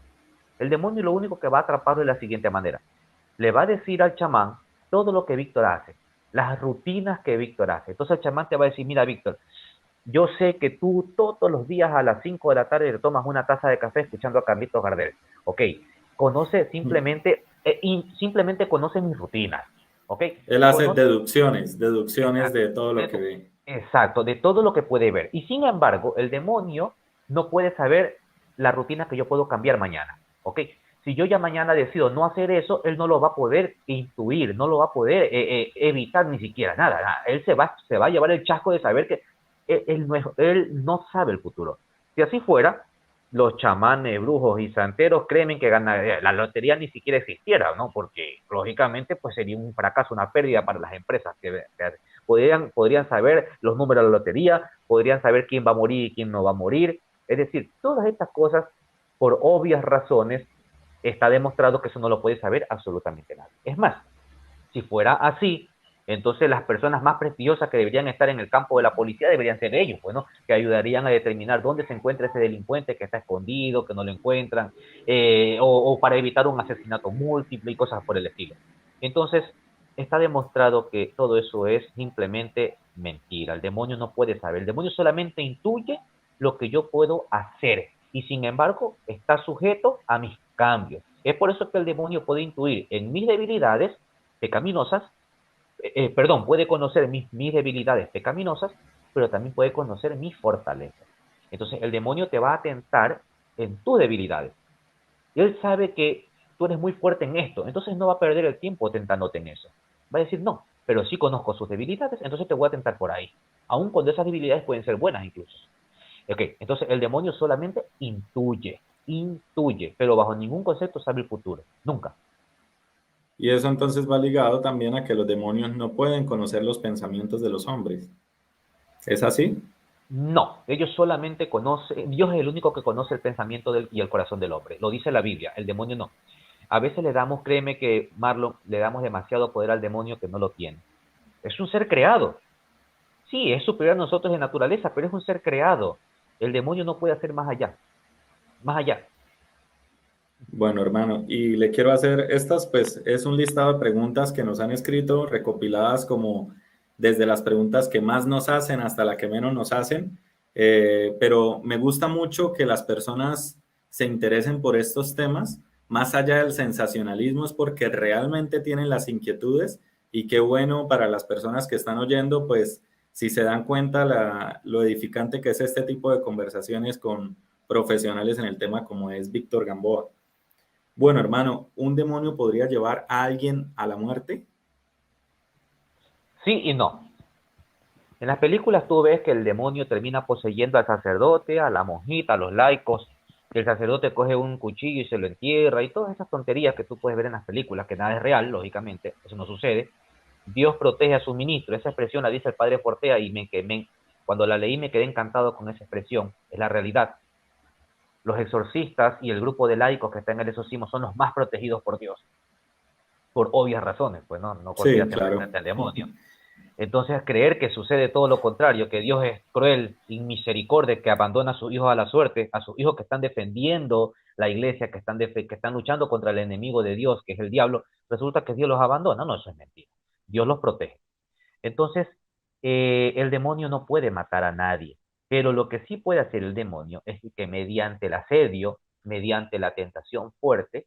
El demonio lo único que va a atraparlo de la siguiente manera. Le va a decir al chamán todo lo que Víctor hace, las rutinas que Víctor hace. Entonces el chamán te va a decir, mira Víctor, yo sé que tú todos los días a las 5 de la tarde te tomas una taza de café escuchando a Carlitos Gardel. Ok, conoce simplemente conoce mis rutinas. Ok, Él hace conoce. deducciones Exacto. de todo lo que ve. Exacto, de todo lo que puede ver. Y sin embargo, el demonio no puede saber la rutina que yo puedo cambiar mañana. ¿Ok? Si yo ya mañana decido no hacer eso, él no lo va a poder intuir, no lo va a poder evitar ni siquiera nada, nada. Él se va a llevar el chasco de saber que él no sabe el futuro. Si así fuera, los chamanes, brujos y santeros creen que la lotería ni siquiera existiera, ¿no? Porque lógicamente pues sería un fracaso, una pérdida para las empresas que podrían saber los números de la lotería, podrían saber quién va a morir y quién no va a morir. Es decir, todas estas cosas, por obvias razones, está demostrado que eso no lo puede saber absolutamente nadie. Es más, si fuera así, entonces las personas más prestigiosas que deberían estar en el campo de la policía deberían ser ellos, bueno, que ayudarían a determinar dónde se encuentra ese delincuente que está escondido, que no lo encuentran, o para evitar un asesinato múltiple y cosas por el estilo. Entonces, está demostrado que todo eso es simplemente mentira. El demonio no puede saber, el demonio solamente intuye lo que yo puedo hacer y sin embargo está sujeto a mis cambios. Es por eso que el demonio puede intuir en mis debilidades pecaminosas, perdón, puede conocer mis debilidades pecaminosas, pero también puede conocer mis fortalezas. Entonces el demonio te va a tentar en tus debilidades. Y él sabe que tú eres muy fuerte en esto, entonces no va a perder el tiempo tentándote en eso. Va a decir, no, pero sí conozco sus debilidades, entonces te voy a tentar por ahí. Aun cuando esas debilidades pueden ser buenas incluso. Ok, entonces el demonio solamente intuye, pero bajo ningún concepto sabe el futuro, nunca. Y eso entonces va ligado también a que los demonios no pueden conocer los pensamientos de los hombres. ¿Es así? No, ellos solamente conocen, Dios es el único que conoce el pensamiento y el corazón del hombre. Lo dice la Biblia, el demonio no. A veces le damos, créeme que Marlon, le damos demasiado poder al demonio que no lo tiene. Es un ser creado. Sí, es superior a nosotros en naturaleza, pero es un ser creado. El demonio no puede hacer más allá, más allá. Bueno, hermano, y le quiero hacer estas, pues es un listado de preguntas que nos han escrito, recopiladas como desde las preguntas que más nos hacen hasta la que menos nos hacen. Pero me gusta mucho que las personas se interesen por estos temas, más allá del sensacionalismo, es porque realmente tienen las inquietudes y qué bueno para las personas que están oyendo, pues si se dan cuenta lo edificante que es este tipo de conversaciones con profesionales en el tema como es Víctor Gamboa. Bueno, hermano, ¿un demonio podría llevar a alguien a la muerte? Sí y no. En las películas tú ves que el demonio termina poseyendo al sacerdote, a la monjita, a los laicos, que el sacerdote coge un cuchillo y se lo entierra, y todas esas tonterías que tú puedes ver en las películas, que nada es real, lógicamente, eso no sucede. Dios protege a su ministro, esa expresión la dice el padre Fortea y cuando la leí me quedé encantado con esa expresión, es la realidad. los exorcistas y el grupo de laicos que está en el exorcismo son los más protegidos por Dios, por obvias razones, pues no Sí, consideran siempre claro. frente al demonio. Entonces, creer que sucede todo lo contrario, que Dios es cruel, sin misericordia, que abandona a sus hijos a la suerte, a sus hijos que están defendiendo la iglesia, que están luchando contra el enemigo de Dios, que es el diablo, resulta que Dios los abandona. No, eso es mentira. Dios los protege. Entonces, el demonio no puede matar a nadie, pero lo que sí puede hacer el demonio es que mediante el asedio, mediante la tentación fuerte,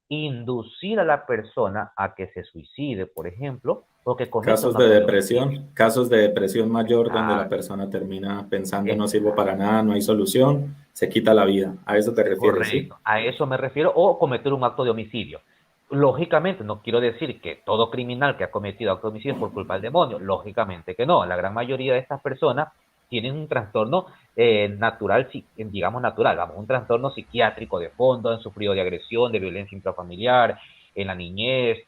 inducir a la persona a que se suicide, por ejemplo, o que cometa un acto de homicidio. Casos de depresión mayor donde la Exacto, persona termina pensando es no sirvo para nada, no hay solución, se quita la vida. A eso te refieres, ¿sí? correcto. A eso me refiero, o cometer un acto de homicidio. Lógicamente, no quiero decir que todo criminal que ha cometido acto de homicidio es por culpa del demonio. Lógicamente que no. La gran mayoría de estas personas tienen un trastorno natural, digamos natural, vamos, un trastorno psiquiátrico de fondo, han sufrido de agresión, de violencia intrafamiliar, en la niñez,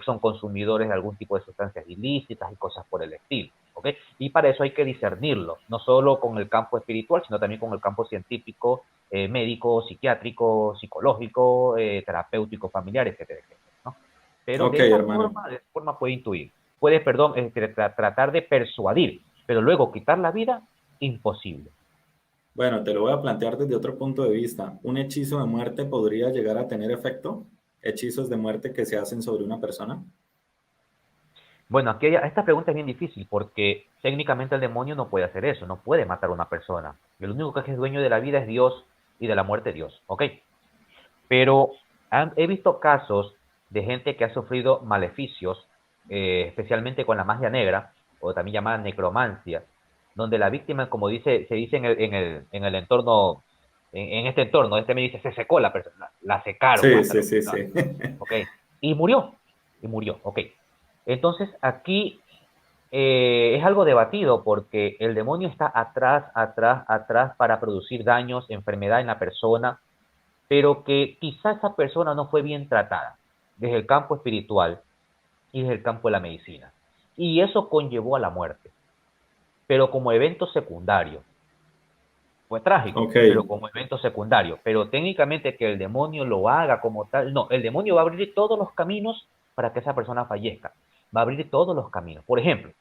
son consumidores de algún tipo de sustancias ilícitas y cosas por el estilo. ¿Ok? Y para eso hay que discernirlo, no solo con el campo espiritual, sino también con el campo científico, médico, psiquiátrico, psicológico, terapéutico, familiar, etcétera, etcétera, ¿no? Pero Ok, hermano. de esa forma puede intuir, puede, perdón, tratar de persuadir, pero luego quitar la vida, imposible. Bueno, te lo voy a plantear desde otro punto de vista. ¿Un hechizo de muerte podría llegar a tener efecto? ¿Hechizos de muerte que se hacen sobre una persona? Bueno, esta pregunta es bien difícil porque técnicamente el demonio no puede hacer eso, no puede matar a una persona. El único que es dueño de la vida es Dios y de la muerte Dios, ¿ok? Pero he visto casos de gente que ha sufrido maleficios, especialmente con la magia negra, o también llamada necromancia, donde la víctima, como se dice en el entorno, en este entorno, este me dice, se secó la persona, la secaron Sí, hasta sí, lo que sí, estaba, sí. ¿ok? Y murió, ¿ok? Entonces aquí es algo debatido porque el demonio está atrás, atrás, atrás para producir daños, enfermedad en la persona, pero que quizá esa persona no fue bien tratada desde el campo espiritual y desde el campo de la medicina. Y eso conllevó a la muerte, pero como evento secundario. Fue trágico, Ok, pero como evento secundario. Pero técnicamente que el demonio lo haga como tal, no, el demonio va a abrir todos los caminos para que esa persona fallezca. Va a abrir todos los caminos. Por ejemplo,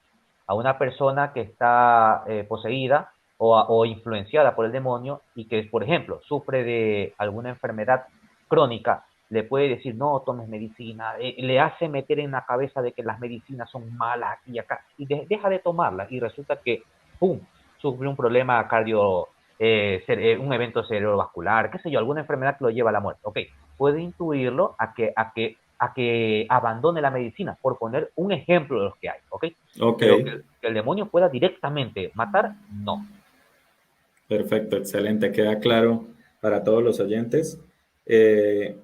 a una persona que está poseída o influenciada por el demonio y que, por ejemplo, sufre de alguna enfermedad crónica, le puede decir, no tomes medicina, le hace meter en la cabeza de que las medicinas son malas aquí y acá, y deja de tomarlas, y resulta que, ¡pum!, sufre un problema un evento cerebrovascular, qué sé yo, alguna enfermedad que lo lleva a la muerte. Ok, puede intuirlo a que abandone la medicina, por poner un ejemplo de los que hay, ¿ok? ok, Pero que el demonio pueda directamente matar, no. perfecto, excelente, queda claro para todos los oyentes. Eh,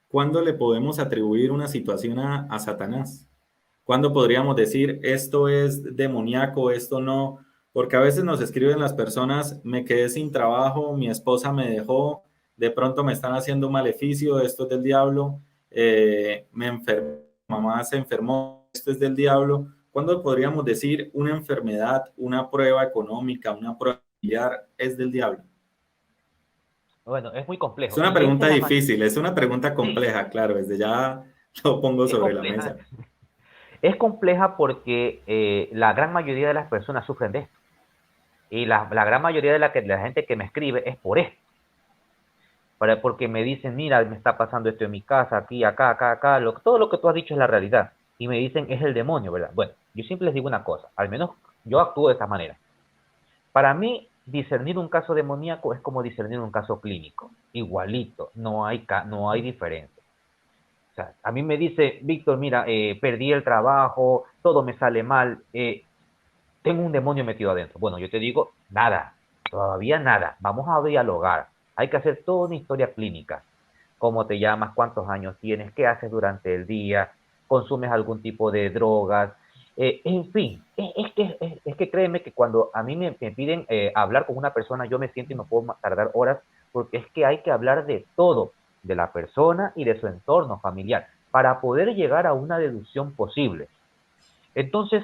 ¿Cuándo le podemos atribuir una situación a Satanás? ¿Cuándo podríamos decir esto es demoníaco, esto no? Porque a veces nos escriben las personas, me quedé sin trabajo, mi esposa me dejó, de pronto me están haciendo un maleficio, esto es del diablo, me enfermé, mamá se enfermó, esto es del diablo. ¿Cuándo podríamos decir una enfermedad, una prueba económica, una prueba familiar es del diablo? Bueno, es muy Es complejo. una Y esta pregunta es difícil, es una pregunta sí, compleja, claro, desde ya lo pongo es sobre la compleja. mesa. Es compleja porque la gran mayoría de las personas sufren de esto. Y la gran mayoría de la gente que me escribe es por esto. Porque me dicen, mira, me está pasando esto en mi casa, aquí, acá, acá, acá, todo lo que tú has dicho es la realidad. Y me dicen, es el demonio, ¿verdad? Bueno, yo siempre les digo una cosa, al menos yo actúo de esta manera. Para mí, discernir un caso demoníaco es como discernir un caso clínico. Igualito, no hay diferencia. O sea, a mí me dice, Víctor, mira, perdí el trabajo, todo me sale mal, tengo un demonio metido adentro. Bueno, yo te digo, nada, todavía nada. Vamos a dialogar. Hay que hacer toda una historia clínica. ¿Cómo te llamas? ¿Cuántos años tienes? ¿Qué haces durante el día? ¿Consumes algún tipo de drogas? En fin, es que créeme que cuando a mí me piden hablar con una persona, yo me siento y no puedo tardar horas porque es que hay que hablar de todo, de la persona y de su entorno familiar, para poder llegar a una deducción posible. Entonces,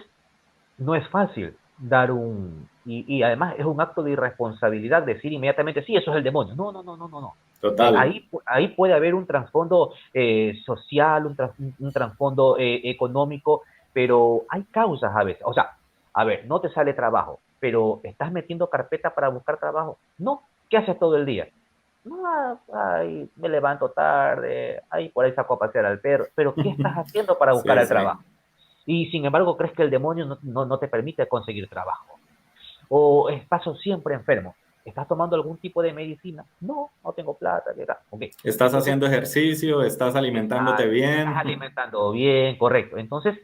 no es fácil, dar un... Y además es un acto de irresponsabilidad decir inmediatamente, sí, eso es el demonio. No, no, no, no, no, no. Total. Ahí puede haber un trasfondo social, un trasfondo económico, pero hay causas a veces. O sea, a ver, no te sale trabajo, pero ¿estás metiendo carpeta para buscar trabajo? No. ¿Qué haces todo el día? No, ay, me levanto tarde, ay, por ahí saco a pasear al perro, pero ¿qué estás haciendo para buscar Sí, el sí. trabajo? Y sin embargo, crees que el demonio no te permite conseguir trabajo. O estás siempre enfermo. ¿Estás tomando algún tipo de medicina? No, no tengo plata. Ok. Estás Entonces, haciendo ejercicio, estás alimentándote te estás bien. alimentando bien, correcto. Entonces,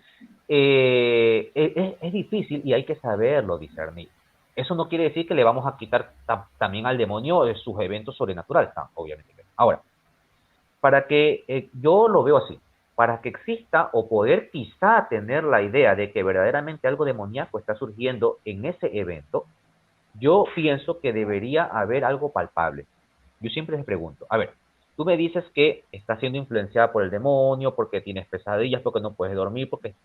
es difícil y hay que saberlo discernir. Eso no quiere decir que le vamos a quitar también al demonio sus eventos sobrenaturales, obviamente. Ahora, para que yo lo veo así, para que exista o poder quizá tener la idea de que verdaderamente algo demoníaco está surgiendo en ese evento, yo pienso que debería haber algo palpable. Yo siempre les pregunto, a ver, tú me dices que estás siendo influenciada por el demonio, porque tienes pesadillas, porque no puedes dormir, porque,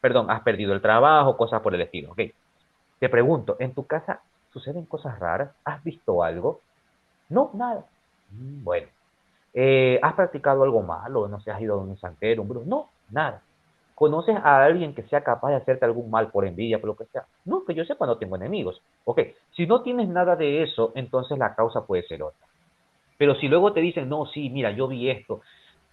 perdón, has perdido el trabajo, cosas por el estilo, ¿ok? Te pregunto, ¿en tu casa suceden cosas raras? ¿Has visto algo? No, nada. Bueno, ¿has practicado algo malo? No sé, has ido a un santero, un brujo. No, nada. ¿Conoces a alguien que sea capaz de hacerte algún mal por envidia, por lo que sea? No, que yo sepa, no tengo enemigos. Ok, si no tienes nada de eso, entonces la causa puede ser otra. Pero si luego te dicen, no, sí, mira, yo vi esto,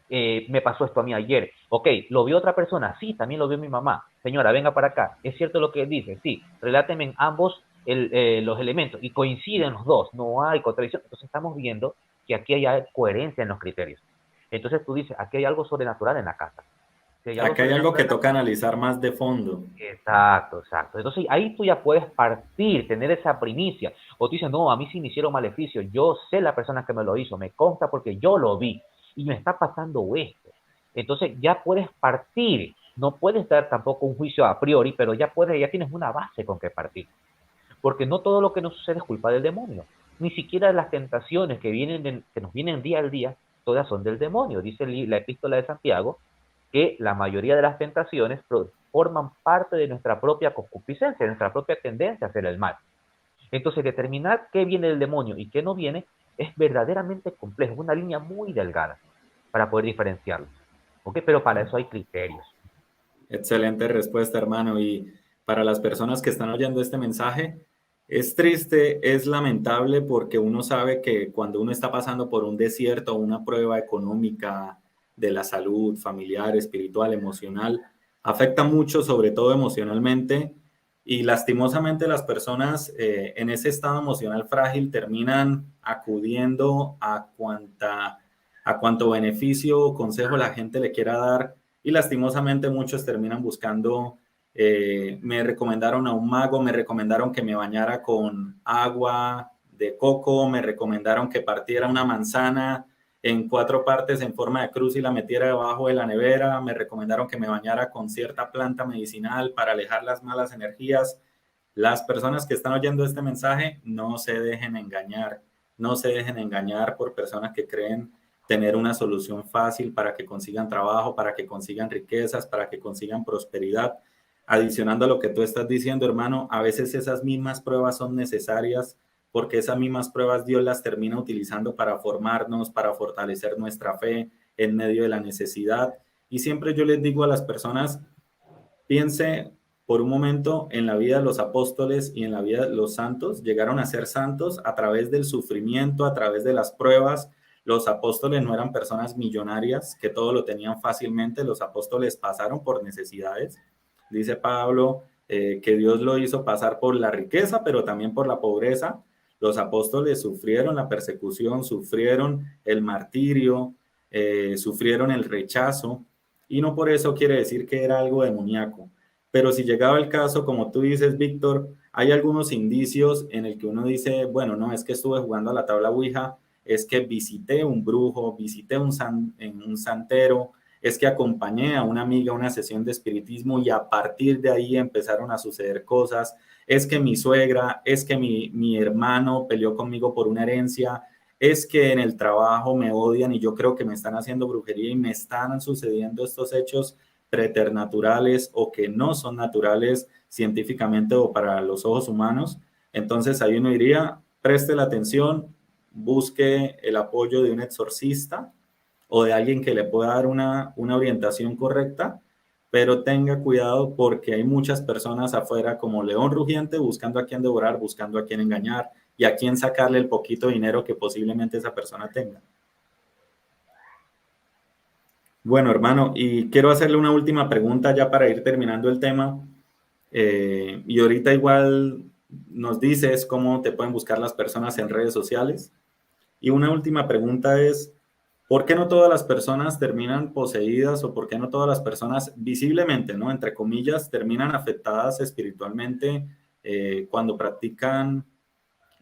me pasó esto a mí ayer. Ok, ¿lo vio otra persona? Sí, también lo vio mi mamá. Señora, venga para acá. ¿Es cierto lo que dice? Sí, reláteme en ambos los elementos y coinciden los dos, no hay contradicción. Entonces estamos viendo que aquí hay coherencia en los criterios. Entonces tú dices, aquí hay algo sobrenatural en la casa. Si hay algo Acá hay algo sobrenatural que en la toca casa, analizar más de fondo. exacto, exacto. Entonces ahí tú ya puedes partir, tener esa primicia. O tú dices, no, a mí sí me hicieron maleficio, yo sé la persona que me lo hizo, me consta porque yo lo vi y me está pasando esto. Entonces ya puedes partir, no puedes dar tampoco un juicio a priori, pero ya tienes una base con que partir. Porque no todo lo que nos sucede es culpa del demonio. Ni siquiera las tentaciones que nos vienen día al día, todas son del demonio. Dice la epístola de Santiago que la mayoría de las tentaciones forman parte de nuestra propia concupiscencia, de nuestra propia tendencia a hacer el mal. Entonces, determinar qué viene del demonio y qué no viene es verdaderamente complejo, es una línea muy delgada para poder diferenciarlos. ¿Ok? Pero para eso hay criterios. Excelente respuesta, hermano. Y para las personas que están oyendo este mensaje, es triste, es lamentable porque uno sabe que cuando uno está pasando por un desierto o una prueba económica de la salud familiar, espiritual, emocional, afecta mucho, sobre todo emocionalmente. Y lastimosamente las personas en ese estado emocional frágil terminan acudiendo a cuanto beneficio o consejo la gente le quiera dar y lastimosamente muchos terminan buscando, me recomendaron a un mago, me recomendaron que me bañara con agua de coco, me recomendaron que partiera una manzana en 4 partes en forma de cruz y la metiera debajo de la nevera, me recomendaron que me bañara con cierta planta medicinal para alejar las malas energías. Las personas que están oyendo este mensaje no se dejen engañar, no se dejen engañar por personas que creen tener una solución fácil para que consigan trabajo, para que consigan riquezas, para que consigan prosperidad. Adicionando a lo que tú estás diciendo, hermano, a veces esas mismas pruebas son necesarias porque esas mismas pruebas Dios las termina utilizando para formarnos, para fortalecer nuestra fe en medio de la necesidad. Y siempre yo les digo a las personas, piense por un momento en la vida de los apóstoles y en la vida de los santos. Llegaron a ser santos a través del sufrimiento, a través de las pruebas. Los apóstoles no eran personas millonarias que todo lo tenían fácilmente. Los apóstoles pasaron por necesidades. Dice Pablo que Dios lo hizo pasar por la riqueza, pero también por la pobreza. Los apóstoles sufrieron la persecución, sufrieron el martirio, sufrieron el rechazo. Y no por eso quiere decir que era algo demoníaco. Pero si llegaba el caso, como tú dices, Víctor, hay algunos indicios en el que uno dice, bueno, no, es que estuve jugando a la tabla Ouija, es que visité un brujo, visité un santero, es que acompañé a una amiga a una sesión de espiritismo y a partir de ahí empezaron a suceder cosas, es que mi suegra, es que mi hermano peleó conmigo por una herencia, es que en el trabajo me odian y yo creo que me están haciendo brujería y me están sucediendo estos hechos preternaturales o que no son naturales, científicamente o para los ojos humanos. Entonces ahí uno diría, preste la atención, busque el apoyo de un exorcista o de alguien que le pueda dar una orientación correcta, pero tenga cuidado porque hay muchas personas afuera como león rugiente buscando a quién devorar, buscando a quién engañar y a quién sacarle el poquito dinero que posiblemente esa persona tenga. Bueno, hermano, y quiero hacerle una última pregunta ya para ir terminando el tema. Y ahorita igual nos dices cómo te pueden buscar las personas en redes sociales. Y una última pregunta es, ¿por qué no todas las personas terminan poseídas o por qué no todas las personas visiblemente, ¿no? Entre comillas, terminan afectadas espiritualmente cuando practican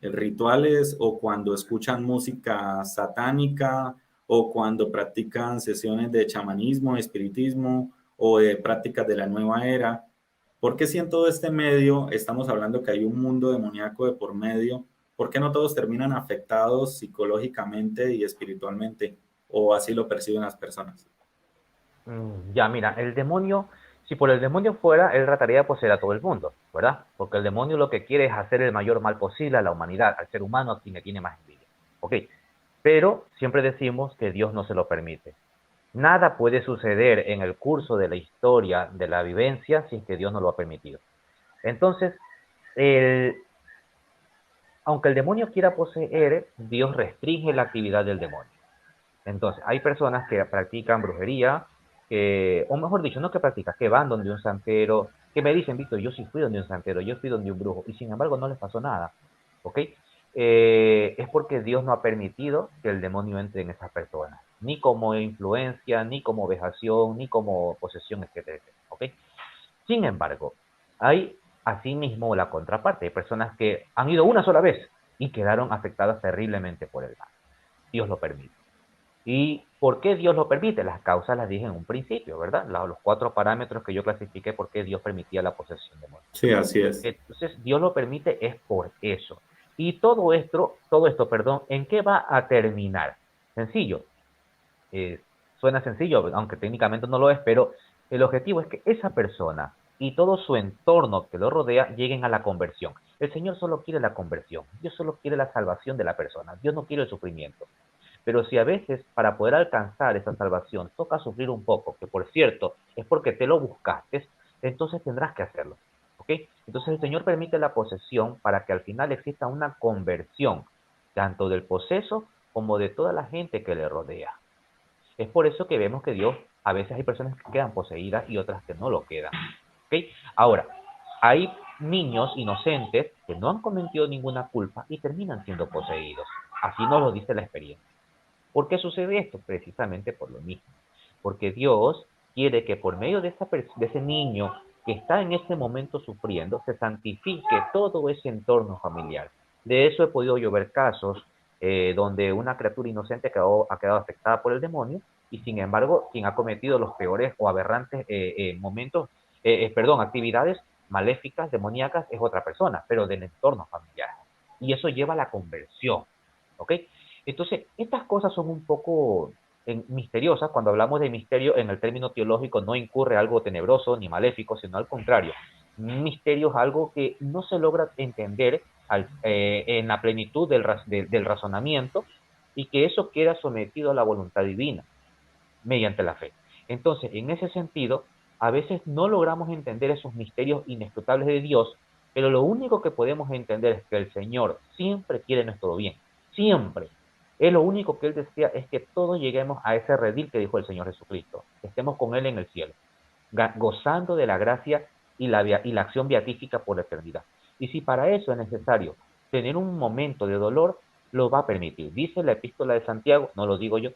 rituales o cuando escuchan música satánica o cuando practican sesiones de chamanismo, espiritismo o de prácticas de la nueva era? Porque si en todo este medio estamos hablando que hay un mundo demoníaco de por medio, ¿por qué no todos terminan afectados psicológicamente y espiritualmente? ¿O así lo perciben las personas? Ya, mira, el demonio, si por el demonio fuera, él trataría de poseer a todo el mundo, ¿verdad? Porque el demonio lo que quiere es hacer el mayor mal posible a la humanidad, al ser humano, a quien le tiene más envidia. ¿Ok? Pero siempre decimos que Dios no se lo permite. Nada puede suceder en el curso de la historia, de la vivencia, sin que Dios no lo ha permitido. Entonces, el, aunque el demonio quiera poseer, Dios restringe la actividad del demonio. Entonces, hay personas que practican brujería, o mejor dicho, no que practican, que van donde un santero, que me dicen, Víctor, yo sí fui donde un santero, yo fui donde un brujo, y sin embargo no les pasó nada, ¿ok? Es porque Dios no ha permitido que el demonio entre en esas personas, ni como influencia, ni como vejación, ni como posesión, etcétera, etcétera, ¿ok? Sin embargo, hay asimismo la contraparte, hay personas que han ido una sola vez y quedaron afectadas terriblemente por el mal. Dios lo permite. ¿Y por qué Dios lo permite? Las causas las dije en un principio, ¿verdad? Los 4 parámetros que yo clasifiqué por qué Dios permitía la posesión demoníaca. Sí, así es. Entonces, Dios lo permite es por eso. Y perdón, ¿en qué va a terminar? Sencillo. Eh, Suena sencillo, aunque técnicamente no lo es, pero el objetivo es que esa persona y todo su entorno que lo rodea lleguen a la conversión. El Señor solo quiere la conversión. Dios solo quiere la salvación de la persona. Dios no quiere el sufrimiento. Pero si a veces para poder alcanzar esa salvación toca sufrir un poco, que por cierto es porque te lo buscaste, entonces tendrás que hacerlo. ¿Ok? Entonces el Señor permite la posesión para que al final exista una conversión, tanto del poseso como de toda la gente que le rodea. Es por eso que vemos que Dios, a veces hay personas que quedan poseídas y otras que no lo quedan. ¿Ok? Ahora, hay niños inocentes que no han cometido ninguna culpa y terminan siendo poseídos. Así nos lo dice la experiencia. ¿Por qué sucede esto? Precisamente por lo mismo. Porque Dios quiere que por medio de ese niño que está en ese momento sufriendo, se santifique todo ese entorno familiar. De eso he podido yo ver casos donde una criatura inocente ha quedado afectada por el demonio y sin embargo quien ha cometido los peores o aberrantes actividades maléficas, demoníacas, es otra persona, pero del entorno familiar. Y eso lleva a la conversión. ¿Ok? Entonces, estas cosas son un poco misteriosas. Cuando hablamos de misterio, en el término teológico no incurre algo tenebroso ni maléfico, sino al contrario. Misterio es algo que no se logra entender en la plenitud del razonamiento y que eso queda sometido a la voluntad divina mediante la fe. Entonces, en ese sentido, a veces no logramos entender esos misterios inescrutables de Dios, pero lo único que podemos entender es que el Señor siempre quiere nuestro bien, siempre. Es lo único que Él desea es que todos lleguemos a ese redil que dijo el Señor Jesucristo, que estemos con Él en el cielo, gozando de la gracia y la acción beatífica por la eternidad. Y si para eso es necesario tener un momento de dolor, lo va a permitir. Dice la epístola de Santiago, no lo digo yo,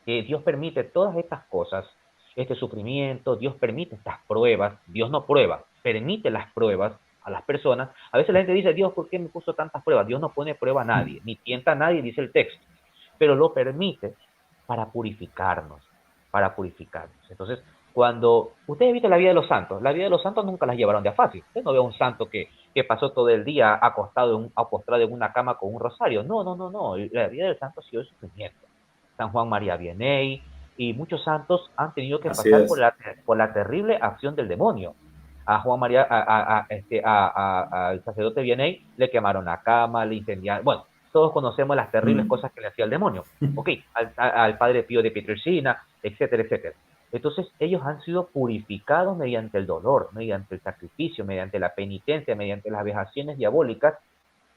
que Dios permite todas estas cosas, este sufrimiento, Dios permite estas pruebas, Dios no prueba, permite las pruebas a las personas. A veces la gente dice, Dios, ¿por qué me puso tantas pruebas? Dios no pone prueba a nadie, ni tienta a nadie, dice el texto, pero lo permite para purificarnos, para purificarnos. Entonces, cuando ustedes visten la vida de los santos, la vida de los santos nunca las llevaron de a fácil. Usted no ve a un santo que pasó todo el día postrado en una cama con un rosario. No, no, no, no. La vida del santo ha sido el sufrimiento. San Juan María Vianney y muchos santos han tenido que Así pasar es. por la terrible acción del demonio. a Juan María, al sacerdote Vianney, le quemaron la cama, le incendiaron. Bueno, todos conocemos las terribles Mm. cosas que le hacía el demonio. Ok, al padre Pío de Pietrelcina, etcétera, etcétera. Entonces, ellos han sido purificados mediante el dolor, mediante el sacrificio, mediante la penitencia, mediante las vejaciones diabólicas.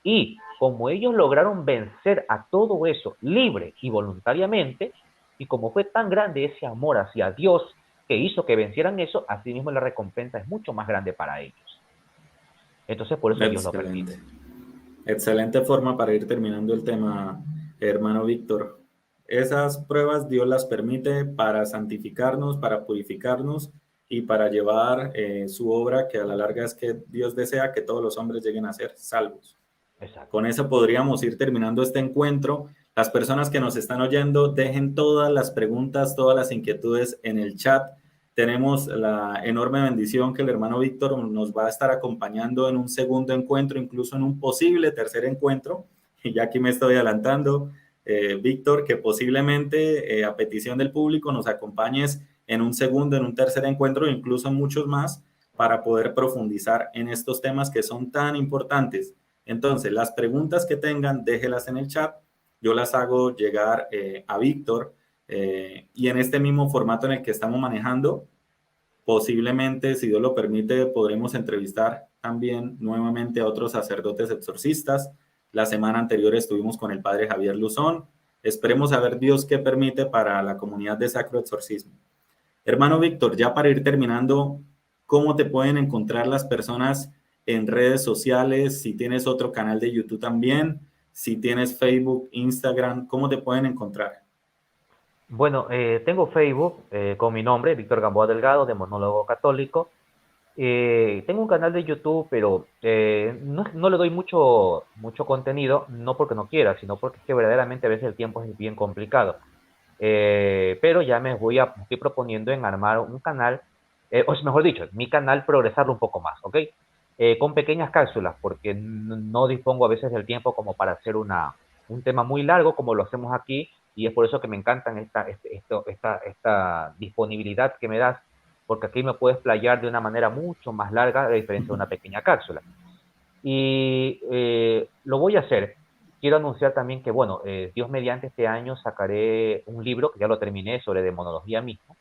Y como ellos lograron vencer a todo eso libre y voluntariamente, y como fue tan grande ese amor hacia Dios que hizo que vencieran eso, asimismo la recompensa es mucho más grande para ellos. Entonces, por eso Dios lo permite. Excelente. Excelente forma para ir terminando el tema, hermano Víctor. Esas pruebas Dios las permite para santificarnos, para purificarnos y para llevar su obra, que a la larga es que Dios desea que todos los hombres lleguen a ser salvos. Exacto. Con eso podríamos ir terminando este encuentro. Las personas que nos están oyendo, dejen todas las preguntas, todas las inquietudes en el chat. Tenemos la enorme bendición que el hermano Víctor nos va a estar acompañando en un segundo encuentro, incluso en un posible tercer encuentro. Y ya aquí me estoy adelantando, Víctor, que posiblemente a petición del público nos acompañes en un segundo, en un tercer encuentro, incluso en muchos más, para poder profundizar en estos temas que son tan importantes. Entonces, las preguntas que tengan, déjelas en el chat. Yo las hago llegar a Víctor y en este mismo formato en el que estamos manejando, posiblemente, si Dios lo permite, podremos entrevistar también nuevamente a otros sacerdotes exorcistas. La semana anterior estuvimos con el padre Javier Luzón. Esperemos a ver Dios qué permite para la comunidad de Sacro Exorcismo. Hermano Víctor, ya para ir terminando, ¿cómo te pueden encontrar las personas en redes sociales? Si tienes otro canal de YouTube también, si tienes Facebook, Instagram, ¿cómo te pueden encontrar? Bueno, tengo Facebook con mi nombre, Víctor Gamboa Delgado, de Monólogo Católico. Tengo un canal de YouTube, pero no le doy mucho contenido, no porque no quiera, sino porque es que verdaderamente a veces el tiempo es bien complicado. Pero ya me estoy proponiendo en armar un canal, o es mejor dicho, mi canal progresarlo un poco más, ¿ok? Con pequeñas cápsulas, porque no dispongo a veces del tiempo como para hacer un tema muy largo como lo hacemos aquí, y es por eso que me encantan esta disponibilidad que me das, porque aquí me puedes playar de una manera mucho más larga, a diferencia de una pequeña cápsula. Y lo voy a hacer. Quiero anunciar también que, bueno, Dios mediante este año sacaré un libro, que ya lo terminé, sobre demonología mismo.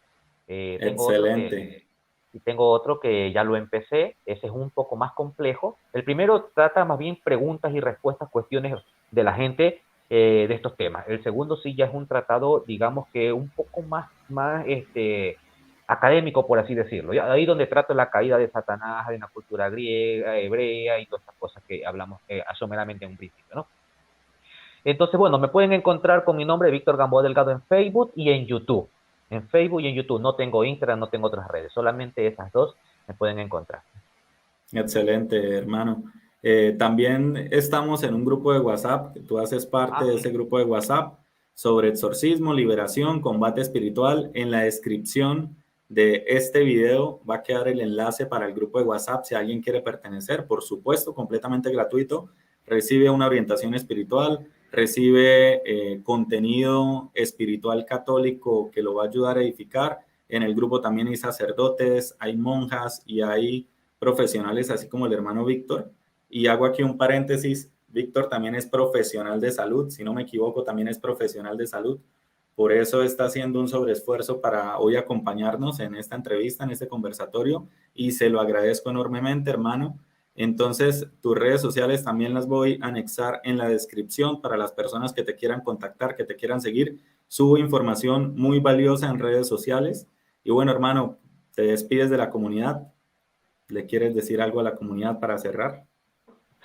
Eh, tengo otro Excelente. que, y tengo otro que ya lo empecé, ese es un poco más complejo. El primero trata más bien preguntas y respuestas, cuestiones de la gente de estos temas. El segundo sí ya es un tratado, digamos que un poco más académico, por así decirlo. Ahí donde trato la caída de Satanás, de una cultura griega, hebrea y todas estas cosas que hablamos someramente en un principio, ¿no? Entonces, bueno, me pueden encontrar con mi nombre, Víctor Gamboa Delgado, en Facebook y en YouTube. En Facebook y en YouTube. No tengo Instagram, no tengo otras redes. Solamente esas dos me pueden encontrar. Excelente, hermano. También estamos en un grupo de WhatsApp, tú haces parte Ah, de sí. ese grupo de WhatsApp sobre exorcismo, liberación, combate espiritual. En la descripción de este video va a quedar el enlace para el grupo de WhatsApp si alguien quiere pertenecer, por supuesto, completamente gratuito. Recibe una orientación espiritual, recibe contenido espiritual católico que lo va a ayudar a edificar. En el grupo también hay sacerdotes, hay monjas y hay profesionales, así como el hermano Víctor. Y hago aquí un paréntesis, Víctor también es profesional de salud, si no me equivoco, también es profesional de salud. Por eso está haciendo un sobreesfuerzo para hoy acompañarnos en esta entrevista, en este conversatorio, y se lo agradezco enormemente, hermano. Entonces, tus redes sociales también las voy a anexar en la descripción para las personas que te quieran contactar, que te quieran seguir. Subo información muy valiosa en redes sociales. Y bueno, hermano, te despides de la comunidad. ¿Le quieres decir algo a la comunidad para cerrar?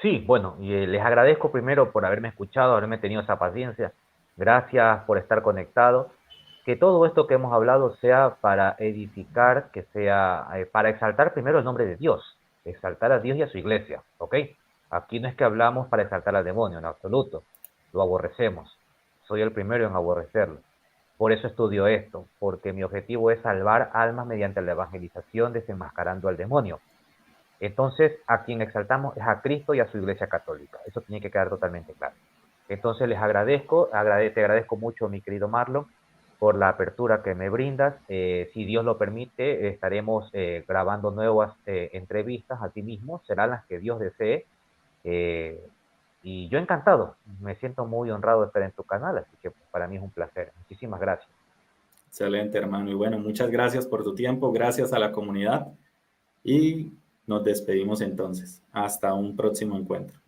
Sí, bueno, y les agradezco primero por haberme escuchado, haberme tenido esa paciencia. Gracias por estar conectado. Que todo esto que hemos hablado sea para edificar, que sea para exaltar primero el nombre de Dios, exaltar a Dios y a su iglesia, ¿ok? Aquí no es que hablamos para exaltar al demonio, en absoluto. Lo aborrecemos. Soy el primero en aborrecerlo. Por eso estudio esto, porque mi objetivo es salvar almas mediante la evangelización, desenmascarando al demonio. Entonces, a quien exaltamos es a Cristo y a su Iglesia Católica. Eso tiene que quedar totalmente claro. Entonces, les agradezco, te agradezco mucho, mi querido Marlon, por la apertura que me brindas. Si Dios lo permite, estaremos grabando nuevas entrevistas a ti mismo, serán las que Dios desee. eh, y yo encantado, me siento muy honrado de estar en tu canal, así que para mí es un placer. Muchísimas gracias. Excelente, hermano. Y bueno, muchas gracias por tu tiempo, gracias a la comunidad y nos despedimos entonces. Hasta un próximo encuentro.